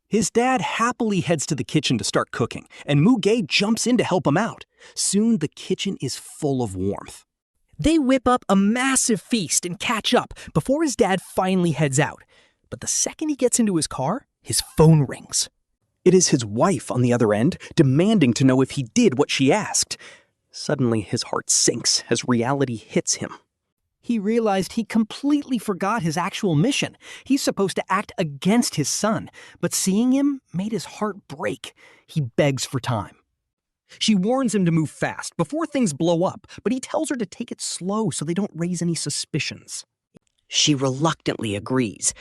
E: His dad happily heads to the kitchen to start cooking, and Muge jumps in to help him out. Soon the kitchen is full of warmth.
B: They whip up a massive feast and catch up before his dad finally heads out. But the second he gets into his car, his phone rings.
E: It is his wife on the other end, demanding to know if he did what she asked. Suddenly, his heart sinks as reality hits him.
B: He realized he completely forgot his actual mission. He's supposed to act against his son, but seeing him made his heart break. He begs for time.
C: She warns him to move fast before things blow up, but he tells her to take it slow so they don't raise any suspicions.
E: She reluctantly agrees.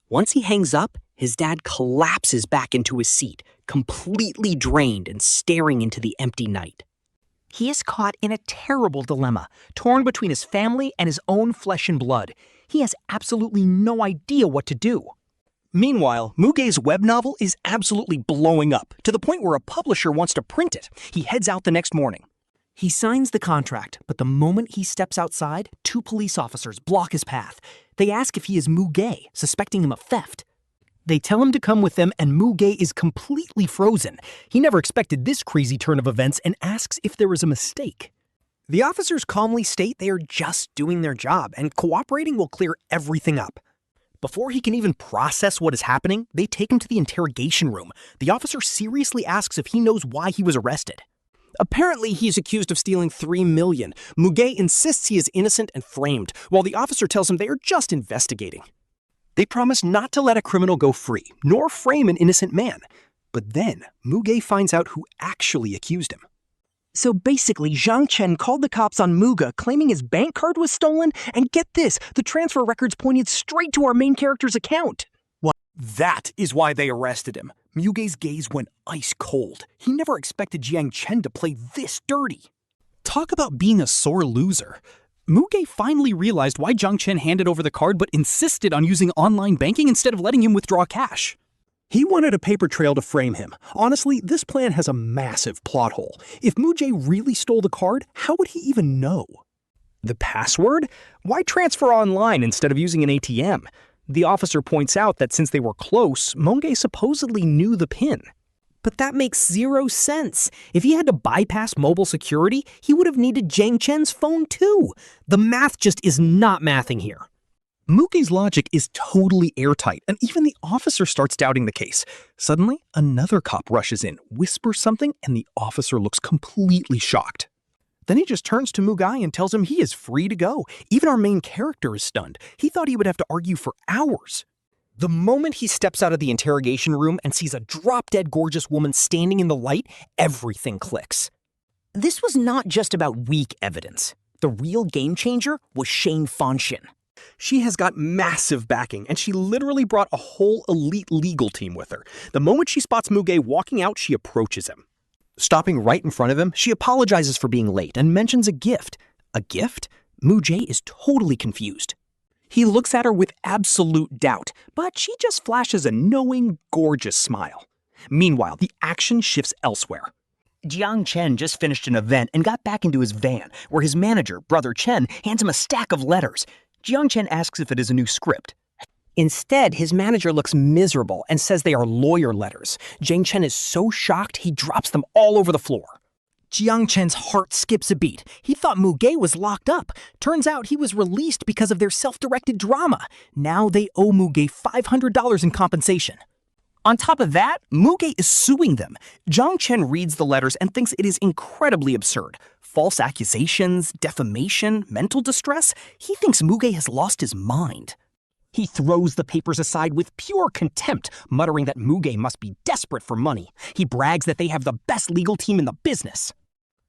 E: Once he hangs up, his dad collapses back into his seat, completely drained and staring into the empty night.
B: He is caught in a terrible dilemma, torn between his family and his own flesh and blood. He has absolutely no idea what to do.
C: Meanwhile, Muge's web novel is absolutely blowing up, to the point where a publisher wants to print it. He heads out the next morning.
B: He signs the contract, but the moment he steps outside, 2 police officers block his path. They ask if he is Muge, suspecting him of theft. They tell him to come with them, and Muge is completely frozen. He never expected this crazy turn of events and asks if there was a mistake.
C: The officers calmly state they are just doing their job, and cooperating will clear everything up. Before he can even process what is happening, they take him to the interrogation room. The officer seriously asks if he knows why he was arrested. Apparently, he is accused of stealing 3 million. Muge insists he is innocent and framed, while the officer tells him they are just investigating. They promise not to let a criminal go free, nor frame an innocent man. But then, Muge finds out who actually accused him.
B: So basically, Jiang Chen called the cops on Muge, claiming his bank card was stolen, and get this, the transfer records pointed straight to our main character's account.
A: That is why they arrested him. Muge's gaze went ice cold. He never expected Jiang Chen to play this dirty. Talk about being a sore loser. Muge finally realized why Jiang Chen handed over the card but insisted on using online banking instead of letting him withdraw cash. He wanted a paper trail to frame him. Honestly, this plan has a massive plot hole. If Muge really stole the card, how would he even know?
D: The password? Why transfer online instead of using an ATM? The officer points out that since they were close, Monge supposedly knew the PIN. But that makes zero sense. If he had to bypass mobile security, he would have needed Jiang Chen's phone too. The math just is not mathing here.
A: Muge's logic is totally airtight, and even the officer starts doubting the case. Suddenly, another cop rushes in, whispers something, and the officer looks completely shocked. Then he just turns to Muge and tells him he is free to go. Even our main character is stunned. He thought he would have to argue for hours.
B: The moment he steps out of the interrogation room and sees a drop-dead gorgeous woman standing in the light, everything clicks. This was not just about weak evidence. The real game changer was Shen Fanxin.
A: She has got massive backing, and she literally brought a whole elite legal team with her. The moment she spots Muge walking out, she approaches him. Stopping right in front of him, she apologizes for being late and mentions a gift. A gift? Muge is totally confused. He looks at her with absolute doubt, but she just flashes a knowing, gorgeous smile. Meanwhile, the action shifts elsewhere.
B: Jiang Chen just finished an event and got back into his van, where his manager, Brother Chen, hands him a stack of letters. Jiang Chen asks if it is a new script. Instead, his manager looks miserable and says they are lawyer letters. Jiang Chen is so shocked, he drops them all over the floor. Jiang Chen's heart skips a beat. He thought Muge was locked up. Turns out he was released because of their self-directed drama. Now they owe Muge $500 in compensation. On top of that, Muge is suing them. Jiang Chen reads the letters and thinks it is incredibly absurd. False accusations, defamation, mental distress. He thinks Muge has lost his mind. He throws the papers aside with pure contempt, muttering that Muge must be desperate for money. He brags that they have the best legal team in the business.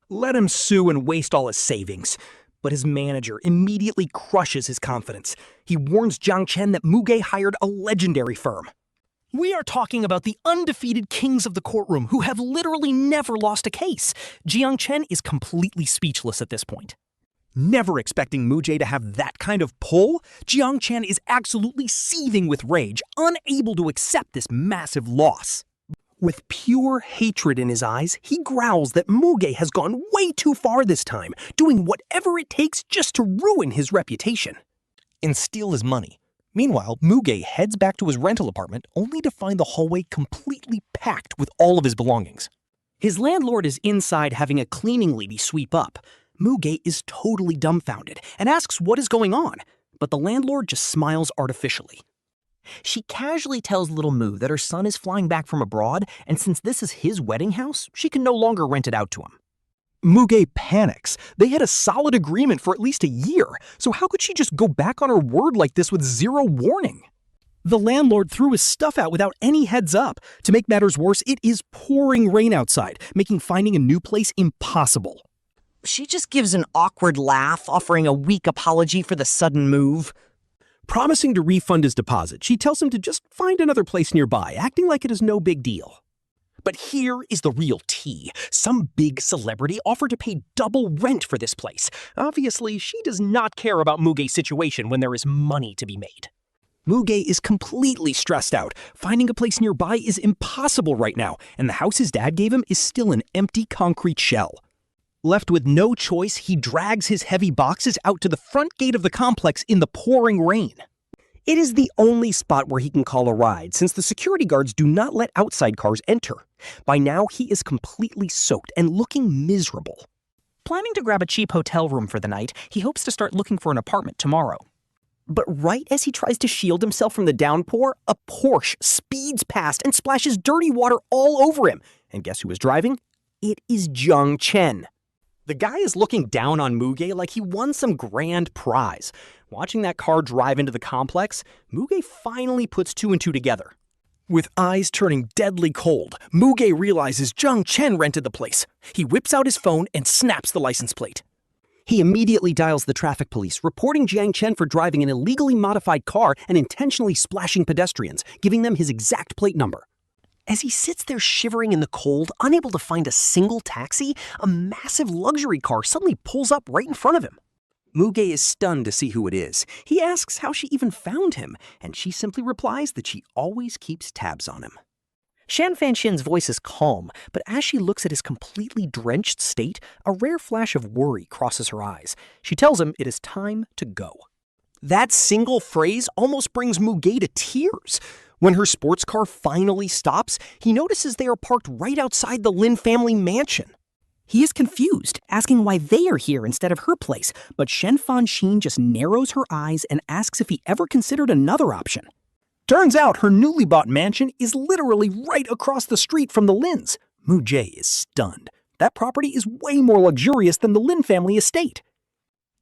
B: Let him sue and waste all his savings. But his manager immediately crushes his confidence. He warns Jiang Chen that Muge hired a legendary firm. We are talking about the undefeated kings of the courtroom who have literally never lost a case. Jiang Chen is completely speechless at this point. Never expecting Muge to have that kind of pull, Jiang Chen is absolutely seething with rage, unable to accept this massive loss. With pure hatred in his eyes, he growls that Muge has gone way too far this time, doing whatever it takes just to ruin his reputation. And steal his money. Meanwhile, Muge heads back to his rental apartment only to find the hallway completely packed with all of his belongings. His landlord is inside having a cleaning lady sweep up. Muge is totally dumbfounded and asks what is going on, but the landlord just smiles artificially. She casually tells little Mu that her son is flying back from abroad, and since this is his wedding house, she can no longer rent it out to him. Muge panics. They had a solid agreement for at least a year, so how could she just go back on her word like this with zero warning? The landlord threw his stuff out without any heads up. To make matters worse, it is pouring rain outside, making finding a new place impossible. She just gives an awkward laugh, offering a weak apology for the sudden move. Promising to refund his deposit, she tells him to just find another place nearby, acting like it is no big deal. But here is the real tea. Some big celebrity offered to pay double rent for this place. Obviously, she does not care about Muge's situation when there is money to be made. Muge is completely stressed out. Finding a place nearby is impossible right now, and the house his dad gave him is still an empty concrete shell. Left with no choice, he drags his heavy boxes out to the front gate of the complex in the pouring rain. It is the only spot where he can call a ride, since the security guards do not let outside cars enter. By now, he is completely soaked and looking miserable. Planning to grab a cheap hotel room for the night, he hopes to start looking for an apartment tomorrow. But right as he tries to shield himself from the downpour, a Porsche speeds past and splashes dirty water all over him. And guess who was driving? It is Jiang Chen. The guy is looking down on Muge like he won some grand prize. Watching that car drive into the complex, Muge finally puts two and two together. With eyes turning deadly cold, Muge realizes Jiang Chen rented the place. He whips out his phone and snaps the license plate. He immediately dials the traffic police, reporting Jiang Chen for driving an illegally modified car and intentionally splashing pedestrians, giving them his exact plate number. As he sits there shivering in the cold, unable to find a single taxi, a massive luxury car suddenly pulls up right in front of him.
E: Muge is stunned to see who it is. He asks how she even found him, and she simply replies that she always keeps tabs on him.
B: Shen Fanxin's voice is calm, but as she looks at his completely drenched state, a rare flash of worry crosses her eyes. She tells him it is time to go.
C: That single phrase almost brings Muge to tears. When her sports car finally stops, he notices they are parked right outside the Lin family mansion.
E: He is confused, asking why they are here instead of her place, but Shen Fanxin just narrows her eyes and asks if he ever considered another option.
A: Turns out her newly bought mansion is literally right across the street from the Lins. Muge is stunned. That property is way more luxurious than the Lin family estate.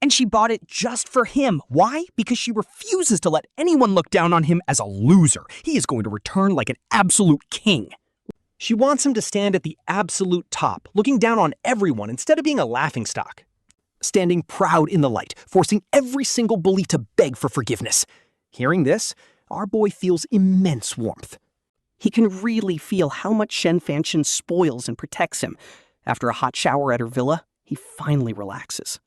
E: And she bought it just for him. Why? Because she refuses to let anyone look down on him as a loser. He is going to return like an absolute king.
C: She wants him to stand at the absolute top, looking down on everyone instead of being a laughingstock. Standing proud in the light, forcing every single bully to beg for forgiveness. Hearing this, our boy feels immense warmth.
E: He can really feel how much Shen Fanxin spoils and protects him. After a hot shower at her villa, he finally relaxes.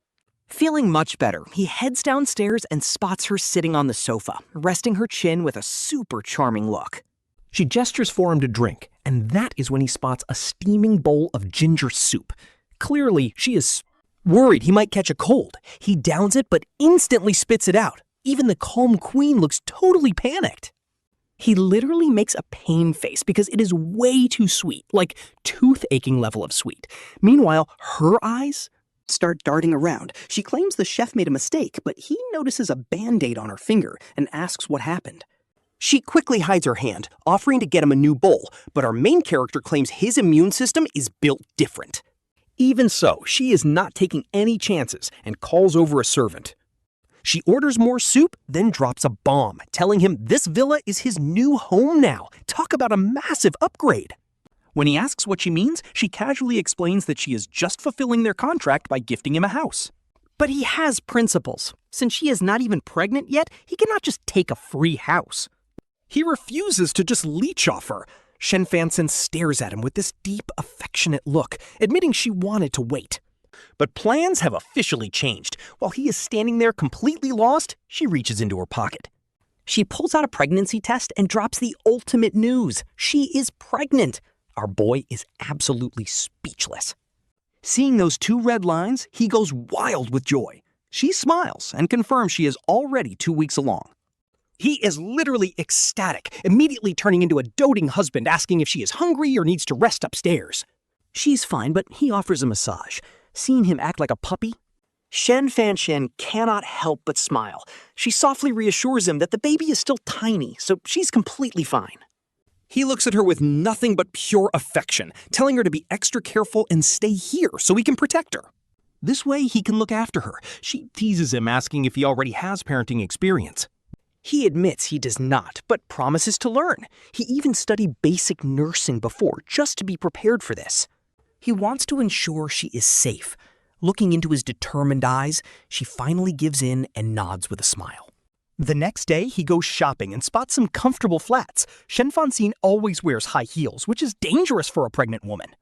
E: Feeling much better, he heads downstairs and spots her sitting on the sofa, resting her chin with a super charming look.
C: She gestures for him to drink, and that is when he spots a steaming bowl of ginger soup. Clearly, she is worried he might catch a cold. He downs it, but instantly spits it out. Even the calm queen looks totally panicked.
E: He literally makes a pain face because it is way too sweet, like tooth-aching level of sweet. Meanwhile, her eyes start darting around. She claims the chef made a mistake, but he notices a band-aid on her finger and asks what happened.
C: She quickly hides her hand, offering to get him a new bowl, but our main character claims his immune system is built different. Even so, she is not taking any chances and calls over a servant. She orders more soup, then drops a bomb, telling him this villa is his new home now. Talk about a massive upgrade.
A: When he asks what she means, she casually explains that she is just fulfilling their contract by gifting him a house.
E: But he has principles. Since she is not even pregnant yet, he cannot just take a free house.
C: He refuses to just leech off her. Shen Fanxin stares at him with this deep, affectionate look, admitting she wanted to wait. But plans have officially changed. While he is standing there completely lost, she reaches into her pocket.
E: She pulls out a pregnancy test and drops the ultimate news. She is pregnant.
C: Our boy is absolutely speechless. Seeing those two red lines, he goes wild with joy.
A: She smiles and confirms she is already 2 weeks along.
C: He is literally ecstatic, immediately turning into a doting husband asking if she is hungry or needs to rest upstairs.
E: She's fine, but he offers a massage. Seeing him act like a puppy, Shen Fanxin cannot help but smile. She softly reassures him that the baby is still tiny, so she's completely fine.
C: He looks at her with nothing but pure affection, telling her to be extra careful and stay here so he can protect her. This way he can look after her. She teases him, asking if he already has parenting experience. He admits he does not, but promises to learn. He even studied basic nursing before, just to be prepared for this. He wants to ensure she is safe. Looking into his determined eyes, she finally gives in and nods with a smile. The next day, he goes shopping and spots some comfortable flats. Shen Fanxin always wears high heels, which is dangerous for a pregnant woman.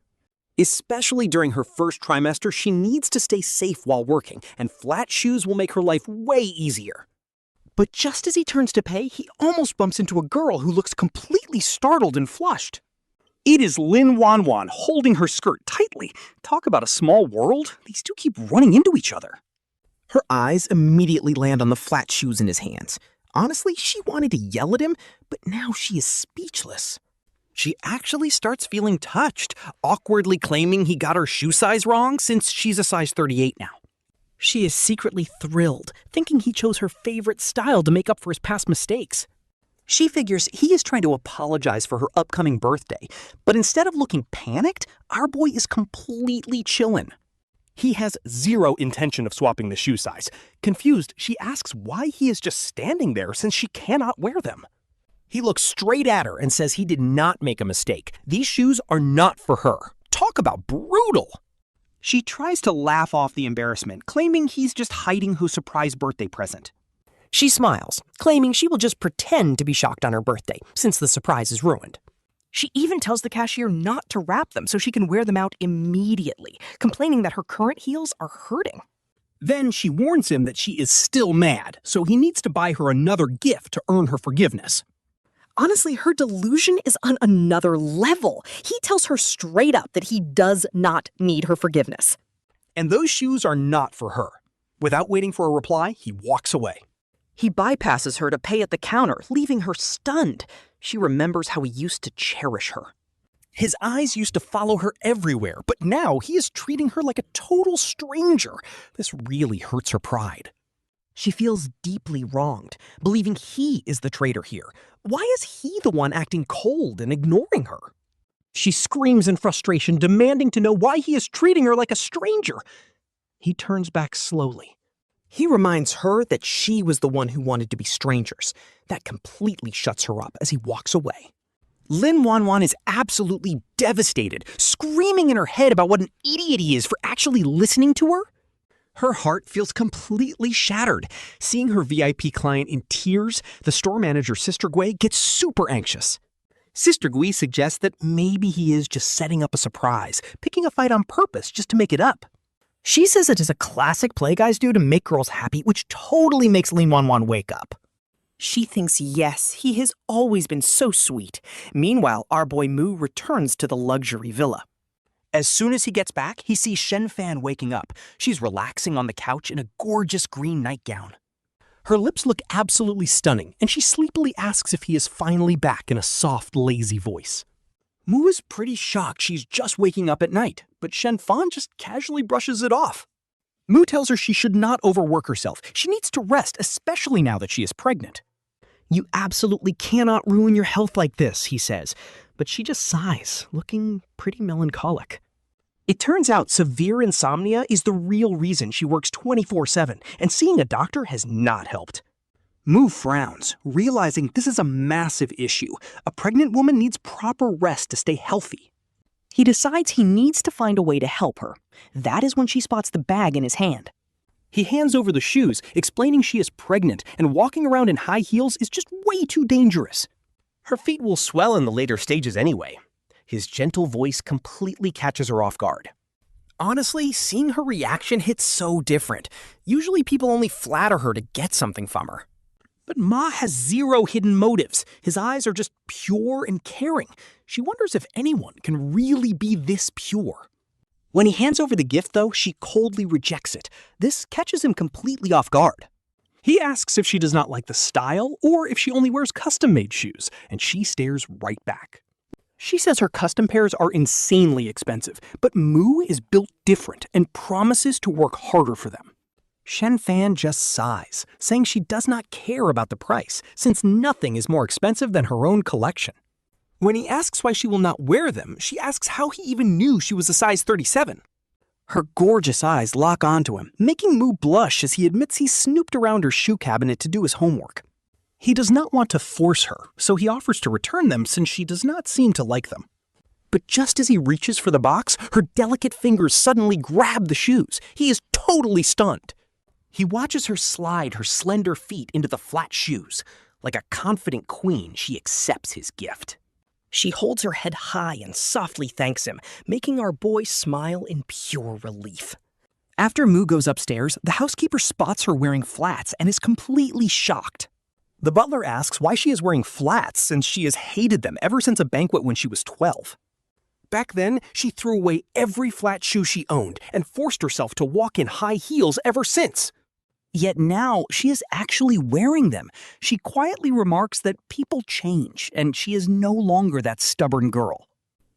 C: Especially during her first trimester, she needs to stay safe while working, and flat shoes will make her life way easier. But just as he turns to pay, he almost bumps into a girl who looks completely startled and flushed.
A: It is Lin Wanwan holding her skirt tightly. Talk about a small world. These two keep running into each other.
C: Her eyes immediately land on the flat shoes in his hands. Honestly, she wanted to yell at him, but now she is speechless. She actually starts feeling touched, awkwardly claiming he got her shoe size wrong since she's a size 38 now.
E: She is secretly thrilled, thinking he chose her favorite style to make up for his past mistakes.
A: She figures he is trying to apologize for her upcoming birthday, but instead of looking panicked, our boy is completely chillin'.
C: He has zero intention of swapping the shoe size. Confused, she asks why he is just standing there since she cannot wear them. He looks straight at her and says he did not make a mistake. These shoes are not for her. Talk about brutal!
A: She tries to laugh off the embarrassment, claiming he's just hiding her surprise birthday present.
B: She smiles, claiming she will just pretend to be shocked on her birthday, since the surprise is ruined. She even tells the cashier not to wrap them so she can wear them out immediately, complaining that her current heels are hurting.
A: Then she warns him that she is still mad, so he needs to buy her another gift to earn her forgiveness.
B: Honestly, her delusion is on another level. He tells her straight up that he does not need her forgiveness.
A: And those shoes are not for her. Without waiting for a reply, he walks away.
B: He bypasses her to pay at the counter, leaving her stunned. She remembers how he used to cherish her.
A: His eyes used to follow her everywhere, but now he is treating her like a total stranger. This really hurts her pride.
B: She feels deeply wronged, believing he is the traitor here. Why is he the one acting cold and ignoring her?
A: She screams in frustration, demanding to know why he is treating her like a stranger. He turns back slowly.
B: He reminds her that she was the one who wanted to be strangers. That completely shuts her up as he walks away.
A: Lin Wanwan is absolutely devastated, screaming in her head about what an idiot he is for actually listening to her. Her heart feels completely shattered. Seeing her VIP client in tears, the store manager, Sister Gui, gets super anxious. Sister Gui suggests that maybe he is just setting up a surprise, picking a fight on purpose just to make it up.
D: She says it is a classic play guys do to make girls happy, which totally makes Lin Wanwan wake up.
B: She thinks yes, he has always been so sweet. Meanwhile, our boy Mu returns to the luxury villa.
E: As soon as he gets back, he sees Shen Fan waking up. She's relaxing on the couch in a gorgeous green nightgown.
A: Her lips look absolutely stunning, and she sleepily asks if he is finally back in a soft, lazy voice.
E: Mu is pretty shocked she's just waking up at night, but Shen Fan just casually brushes it off. Mu tells her she should not overwork herself. She needs to rest, especially now that she is pregnant.
D: You absolutely cannot ruin your health like this, he says, but she just sighs, looking pretty melancholic.
A: It turns out severe insomnia is the real reason she works 24/7, and seeing a doctor has not helped. Mu frowns, realizing this is a massive issue. A pregnant woman needs proper rest to stay healthy.
B: He decides he needs to find a way to help her. That is when she spots the bag in his hand.
A: He hands over the shoes, explaining she is pregnant, and walking around in high heels is just way too dangerous. Her feet will swell in the later stages anyway. His gentle voice completely catches her off guard. Honestly, seeing her reaction hits so different. Usually people only flatter her to get something from her. But Ma has zero hidden motives. His eyes are just pure and caring. She wonders if anyone can really be this pure. When he hands over the gift, though, she coldly rejects it. This catches him completely off guard. He asks if she does not like the style or if she only wears custom-made shoes, and she stares right back. She says her custom pairs are insanely expensive, but Mu is built different and promises to work harder for them. Shen Fan just sighs, saying she does not care about the price, since nothing is more expensive than her own collection. When he asks why she will not wear them, she asks how he even knew she was a size 37. Her gorgeous eyes lock onto him, making Mu blush as he admits he snooped around her shoe cabinet to do his homework. He does not want to force her, so he offers to return them since she does not seem to like them. But just as he reaches for the box, her delicate fingers suddenly grab the shoes. He is totally stunned. He watches her slide her slender feet into the flat shoes. Like a confident queen, she accepts his gift.
B: She holds her head high and softly thanks him, making our boy smile in pure relief.
E: After Mu goes upstairs, the housekeeper spots her wearing flats and is completely shocked. The butler asks why she is wearing flats since she has hated them ever since a banquet when she was 12. Back then, she threw away every flat shoe she owned and forced herself to walk in high heels ever since. Yet now, she is actually wearing them. She quietly remarks that people change, and she is no longer that stubborn girl.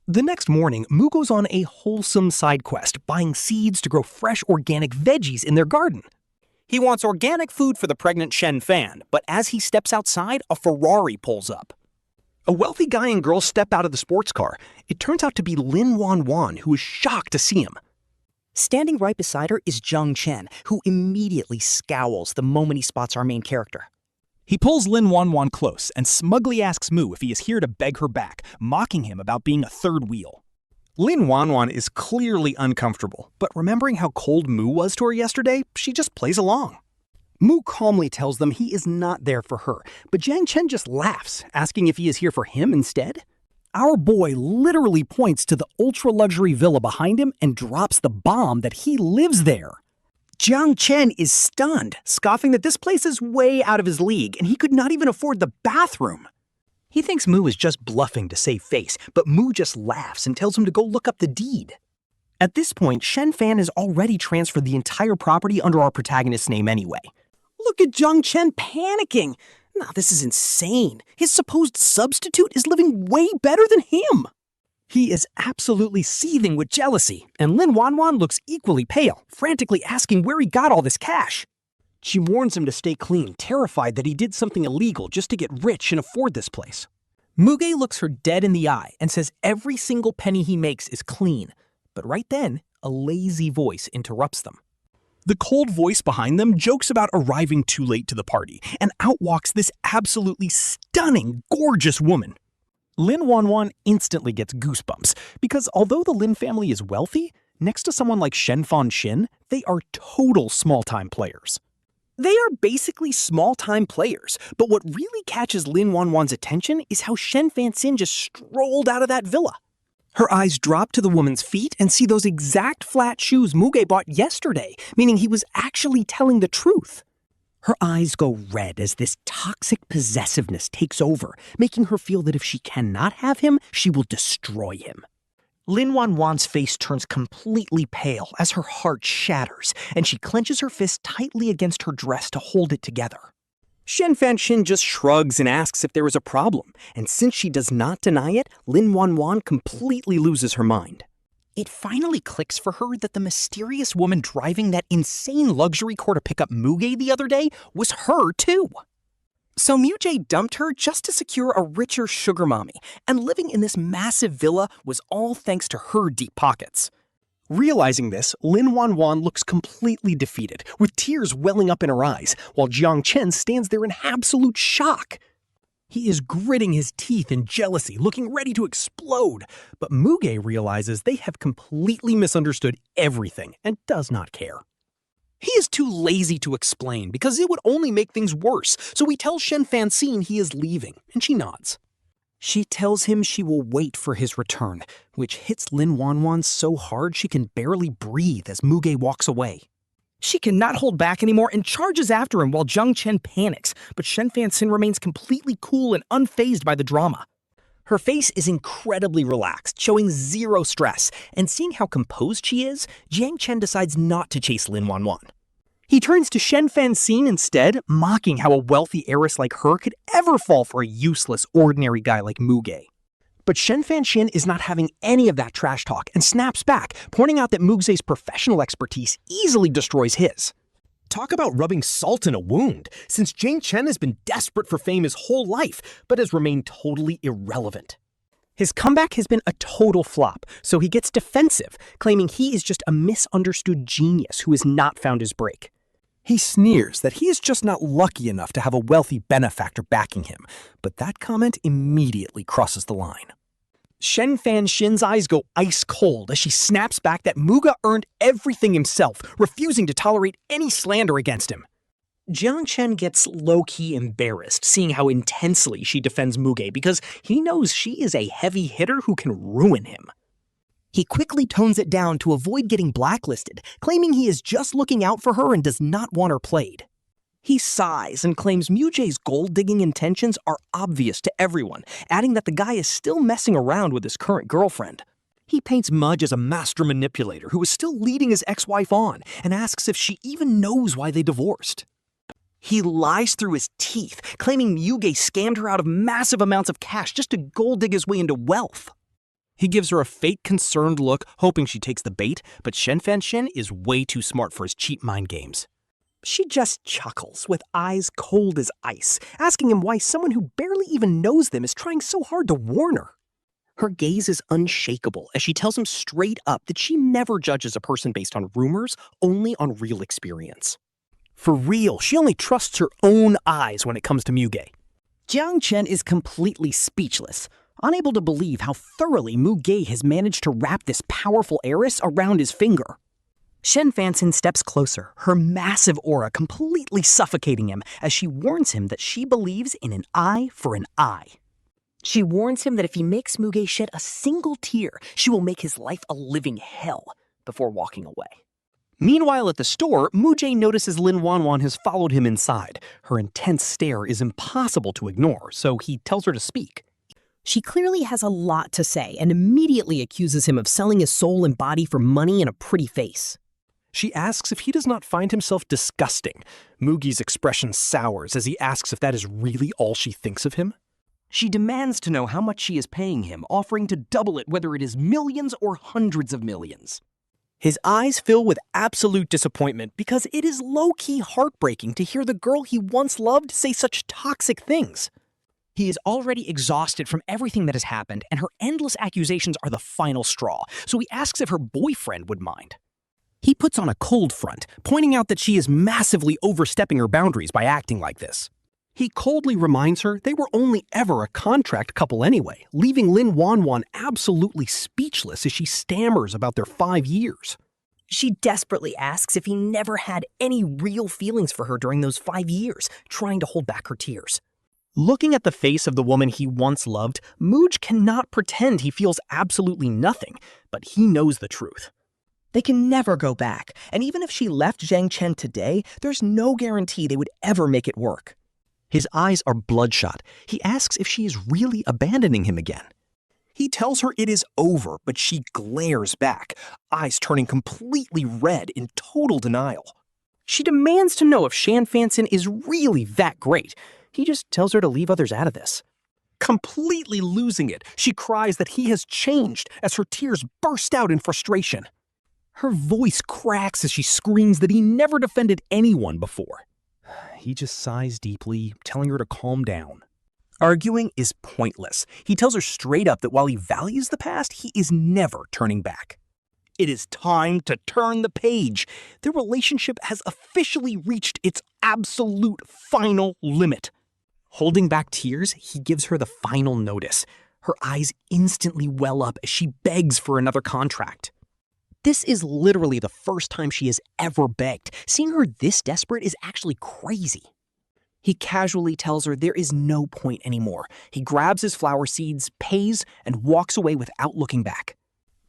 E: The next morning, Mu goes on a wholesome side quest, buying seeds to grow fresh organic veggies in their garden. He wants organic food for the pregnant Shen Fan, but as he steps outside, a Ferrari pulls up. A wealthy guy and girl step out of the sports car. It turns out to be Lin Wanwan, who is shocked to see him. Standing right beside her is Jiang Chen, who immediately scowls the moment he spots our main character. He pulls Lin Wanwan close and smugly asks Mu if he is here to beg her back, mocking him about being a third wheel. Lin Wanwan is clearly uncomfortable, but remembering how cold Mu was to her yesterday, she just plays along. Mu calmly tells them he is not there for her, but Jiang Chen just laughs, asking if he is here for him instead.
A: Our boy literally points to the ultra-luxury villa behind him and drops the bomb that he lives there.
B: Jiang Chen is stunned, scoffing that this place is way out of his league and he could not even afford the bathroom. He thinks Mu is just bluffing to save face, but Mu just laughs and tells him to go look up the deed. At this point, Shen Fan has already transferred the entire property under our protagonist's name anyway.
E: Look at Jiang Chen panicking. Nah, this is insane. His supposed substitute is living way better than him.
A: He is absolutely seething with jealousy, and Lin Wanwan looks equally pale, frantically asking where he got all this cash. She warns him to stay clean, terrified that he did something illegal just to get rich and afford this place.
B: Muge looks her dead in the eye and says every single penny he makes is clean. But right then, a lazy voice interrupts them.
A: The cold voice behind them jokes about arriving too late to the party, and out walks this absolutely stunning, gorgeous woman. Lin Wanwan instantly gets goosebumps, because although the Lin family is wealthy, next to someone like Shen Fanxin, they are total small-time players.
E: They are basically small-time players, but what really catches Lin Wanwan's attention is how Shen Fanxin just strolled out of that villa. Her eyes drop to the woman's feet and see those exact flat shoes Muge bought yesterday, meaning he was actually telling the truth. Her eyes go red as this toxic possessiveness takes over, making her feel that if she cannot have him, she will destroy him.
B: Lin Wanwan's face turns completely pale as her heart shatters, and she clenches her fist tightly against her dress to hold it together.
E: Shen Fanxin just shrugs and asks if there is a problem, and since she does not deny it, Lin Wanwan completely loses her mind.
B: It finally clicks for her that the mysterious woman driving that insane luxury car to pick up Muge the other day was her too.
E: So Muge dumped her just to secure a richer sugar mommy, and living in this massive villa was all thanks to her deep pockets. Realizing this, Lin Wanwan looks completely defeated, with tears welling up in her eyes, while Jiang Chen stands there in absolute shock. He is gritting his teeth in jealousy, looking ready to explode, but Muge realizes they have completely misunderstood everything and does not care. He is too lazy to explain because it would only make things worse, so he tells Shen Fanxin he is leaving, and she nods. She tells him she will wait for his return, which hits Lin Wanwan so hard she can barely breathe as Muge walks away.
D: She cannot hold back anymore and charges after him while Jiang Chen panics, but Shen Fanxin remains completely cool and unfazed by the drama.
E: Her face is incredibly relaxed, showing zero stress, and seeing how composed she is, Jiang Chen decides not to chase Lin Wanwan. He turns to Shen Fanxin instead, mocking how a wealthy heiress like her could ever fall for a useless, ordinary guy like Muge. But Shen Fanxin is not having any of that trash talk and snaps back, pointing out that Muge's professional expertise easily destroys his.
C: Talk about rubbing salt in a wound, since Jiang Chen has been desperate for fame his whole life, but has remained totally irrelevant.
E: His comeback has been a total flop, so he gets defensive, claiming he is just a misunderstood genius who has not found his break. He sneers that he is just not lucky enough to have a wealthy benefactor backing him, but that comment immediately crosses the line. Shen Fanxin's eyes go ice cold as she snaps back that Muge earned everything himself, refusing to tolerate any slander against him. Jiang Chen gets low-key embarrassed seeing how intensely she defends Muge because he knows she is a heavy hitter who can ruin him. He quickly tones it down to avoid getting blacklisted, claiming he is just looking out for her and does not want her played. He sighs and claims Muge's gold-digging intentions are obvious to everyone, adding that the guy is still messing around with his current girlfriend. He paints Mudge as a master manipulator who is still leading his ex-wife on and asks if she even knows why they divorced. He lies through his teeth, claiming Muge scammed her out of massive amounts of cash just to gold-dig his way into wealth. He gives her a fake concerned look, hoping she takes the bait, but Shen Fanxin is way too smart for his cheap mind games. She just chuckles, with eyes cold as ice, asking him why someone who barely even knows them is trying so hard to warn her. Her gaze is unshakable as she tells him straight up that she never judges a person based on rumors, only on real experience. For real, she only trusts her own eyes when it comes to Muge.
B: Jiang Chen is completely speechless, unable to believe how thoroughly Muge has managed to wrap this powerful heiress around his finger. Shen Fanxin steps closer, her massive aura completely suffocating him as she warns him that she believes in an eye for an eye. She warns him that if he makes Muge shed a single tear, she will make his life a living hell, before walking away.
A: Meanwhile, at the store, Muge notices Lin Wanwan has followed him inside. Her intense stare is impossible to ignore, so he tells her to speak.
D: She clearly has a lot to say and immediately accuses him of selling his soul and body for money and a pretty face.
A: She asks if he does not find himself disgusting. Mugi's expression sours as he asks if that is really all she thinks of him.
E: She demands to know how much she is paying him, offering to double it whether it is millions or hundreds of millions.
C: His eyes fill with absolute disappointment because it is low-key heartbreaking to hear the girl he once loved say such toxic things.
B: He is already exhausted from everything that has happened, and her endless accusations are the final straw, so he asks if her boyfriend would mind.
A: He puts on a cold front, pointing out that she is massively overstepping her boundaries by acting like this. He coldly reminds her they were only ever a contract couple anyway, leaving Lin Wanwan absolutely speechless as she stammers about their 5 years.
B: She desperately asks if he never had any real feelings for her during those 5 years, trying to hold back her tears.
C: Looking at the face of the woman he once loved, Muge cannot pretend he feels absolutely nothing, but he knows the truth. They can never go back, and even if she left Jiang Chen today, there's no guarantee they would ever make it work. His eyes are bloodshot. He asks if she is really abandoning him again.
A: He tells her it is over, but she glares back, eyes turning completely red in total denial.
C: She demands to know if Shen Fanxin is really that great. He just tells her to leave others out of this.
A: Completely losing it, she cries that he has changed as her tears burst out in frustration. Her voice cracks as she screams that he never defended anyone before. He just sighs deeply, telling her to calm down. Arguing is pointless. He tells her straight up that while he values the past, he is never turning back. It is time to turn the page. Their relationship has officially reached its absolute final limit. Holding back tears, he gives her the final notice. Her eyes instantly well up as she begs for another contract. This is literally the first time she has ever begged. Seeing her this desperate is actually crazy. He casually tells her there is no point anymore. He grabs his flower seeds, pays, and walks away without looking back.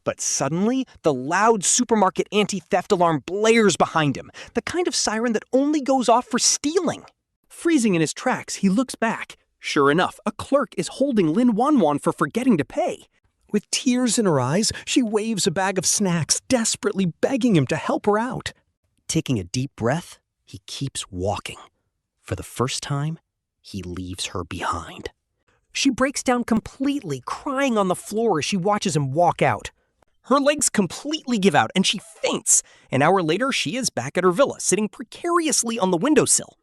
A: But suddenly, the loud supermarket anti-theft alarm blares behind him, the kind of siren that only goes off for stealing. Freezing in his tracks, he looks back. Sure enough, a clerk is holding Lin Wanwan for forgetting to pay. With tears in her eyes, she waves a bag of snacks, desperately begging him to help her out. Taking a deep breath, he keeps walking. For the first time, he leaves her behind. She breaks down completely, crying on the floor as she watches him walk out. Her legs completely give out and she faints. An hour later, she is back at her villa, sitting precariously on the windowsill.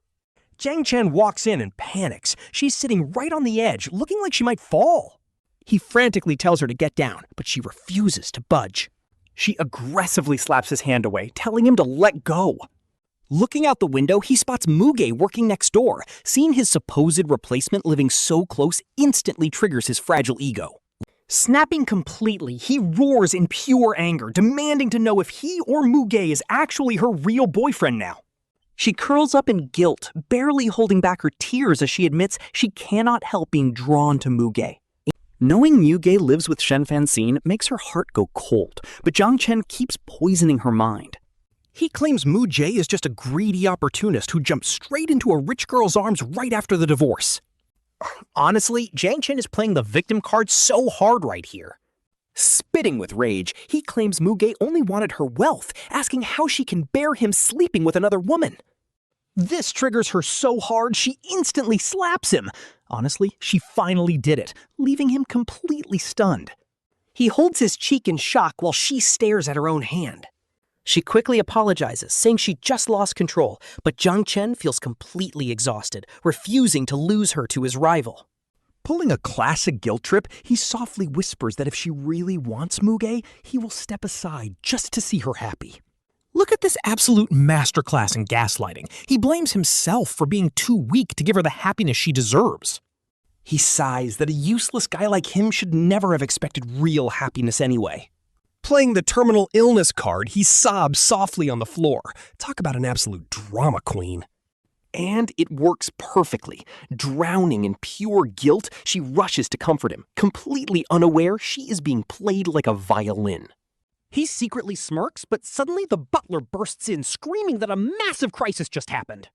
A: Jiang Chen walks in and panics. She's sitting right on the edge, looking like she might fall. He frantically tells her to get down, but she refuses to budge. She aggressively slaps his hand away, telling him to let go. Looking out the window, he spots Muge working next door. Seeing his supposed replacement living so close instantly triggers his fragile ego. Snapping completely, he roars in pure anger, demanding to know if he or Muge is actually her real boyfriend now. She curls up in guilt, barely holding back her tears as she admits she cannot help being drawn to Muge. Knowing Muge lives with Shen Fanxin makes her heart go cold, but Jiang Chen keeps poisoning her mind. He claims Muge is just a greedy opportunist who jumped straight into a rich girl's arms right after the divorce. Honestly, Jiang Chen is playing the victim card so hard right here. Spitting with rage, he claims Muge only wanted her wealth, asking how she can bear him sleeping with another woman. This triggers her so hard she instantly slaps him. Honestly, she finally did it, leaving him completely stunned. He holds his cheek in shock while she stares at her own hand. She quickly apologizes, saying she just lost control, but Jiang Chen feels completely exhausted, refusing to lose her to his rival. Pulling a classic guilt trip, he softly whispers that if she really wants Muge, he will step aside just to see her happy. Look at this absolute masterclass in gaslighting. He blames himself for being too weak to give her the happiness she deserves. He sighs that a useless guy like him should never have expected real happiness anyway. Playing the terminal illness card, he sobs softly on the floor. Talk about an absolute drama queen.
C: And it works perfectly. Drowning in pure guilt, she rushes to comfort him, completely unaware she is being played like a violin.
B: He secretly smirks, but suddenly the butler bursts in, screaming that a massive crisis just happened.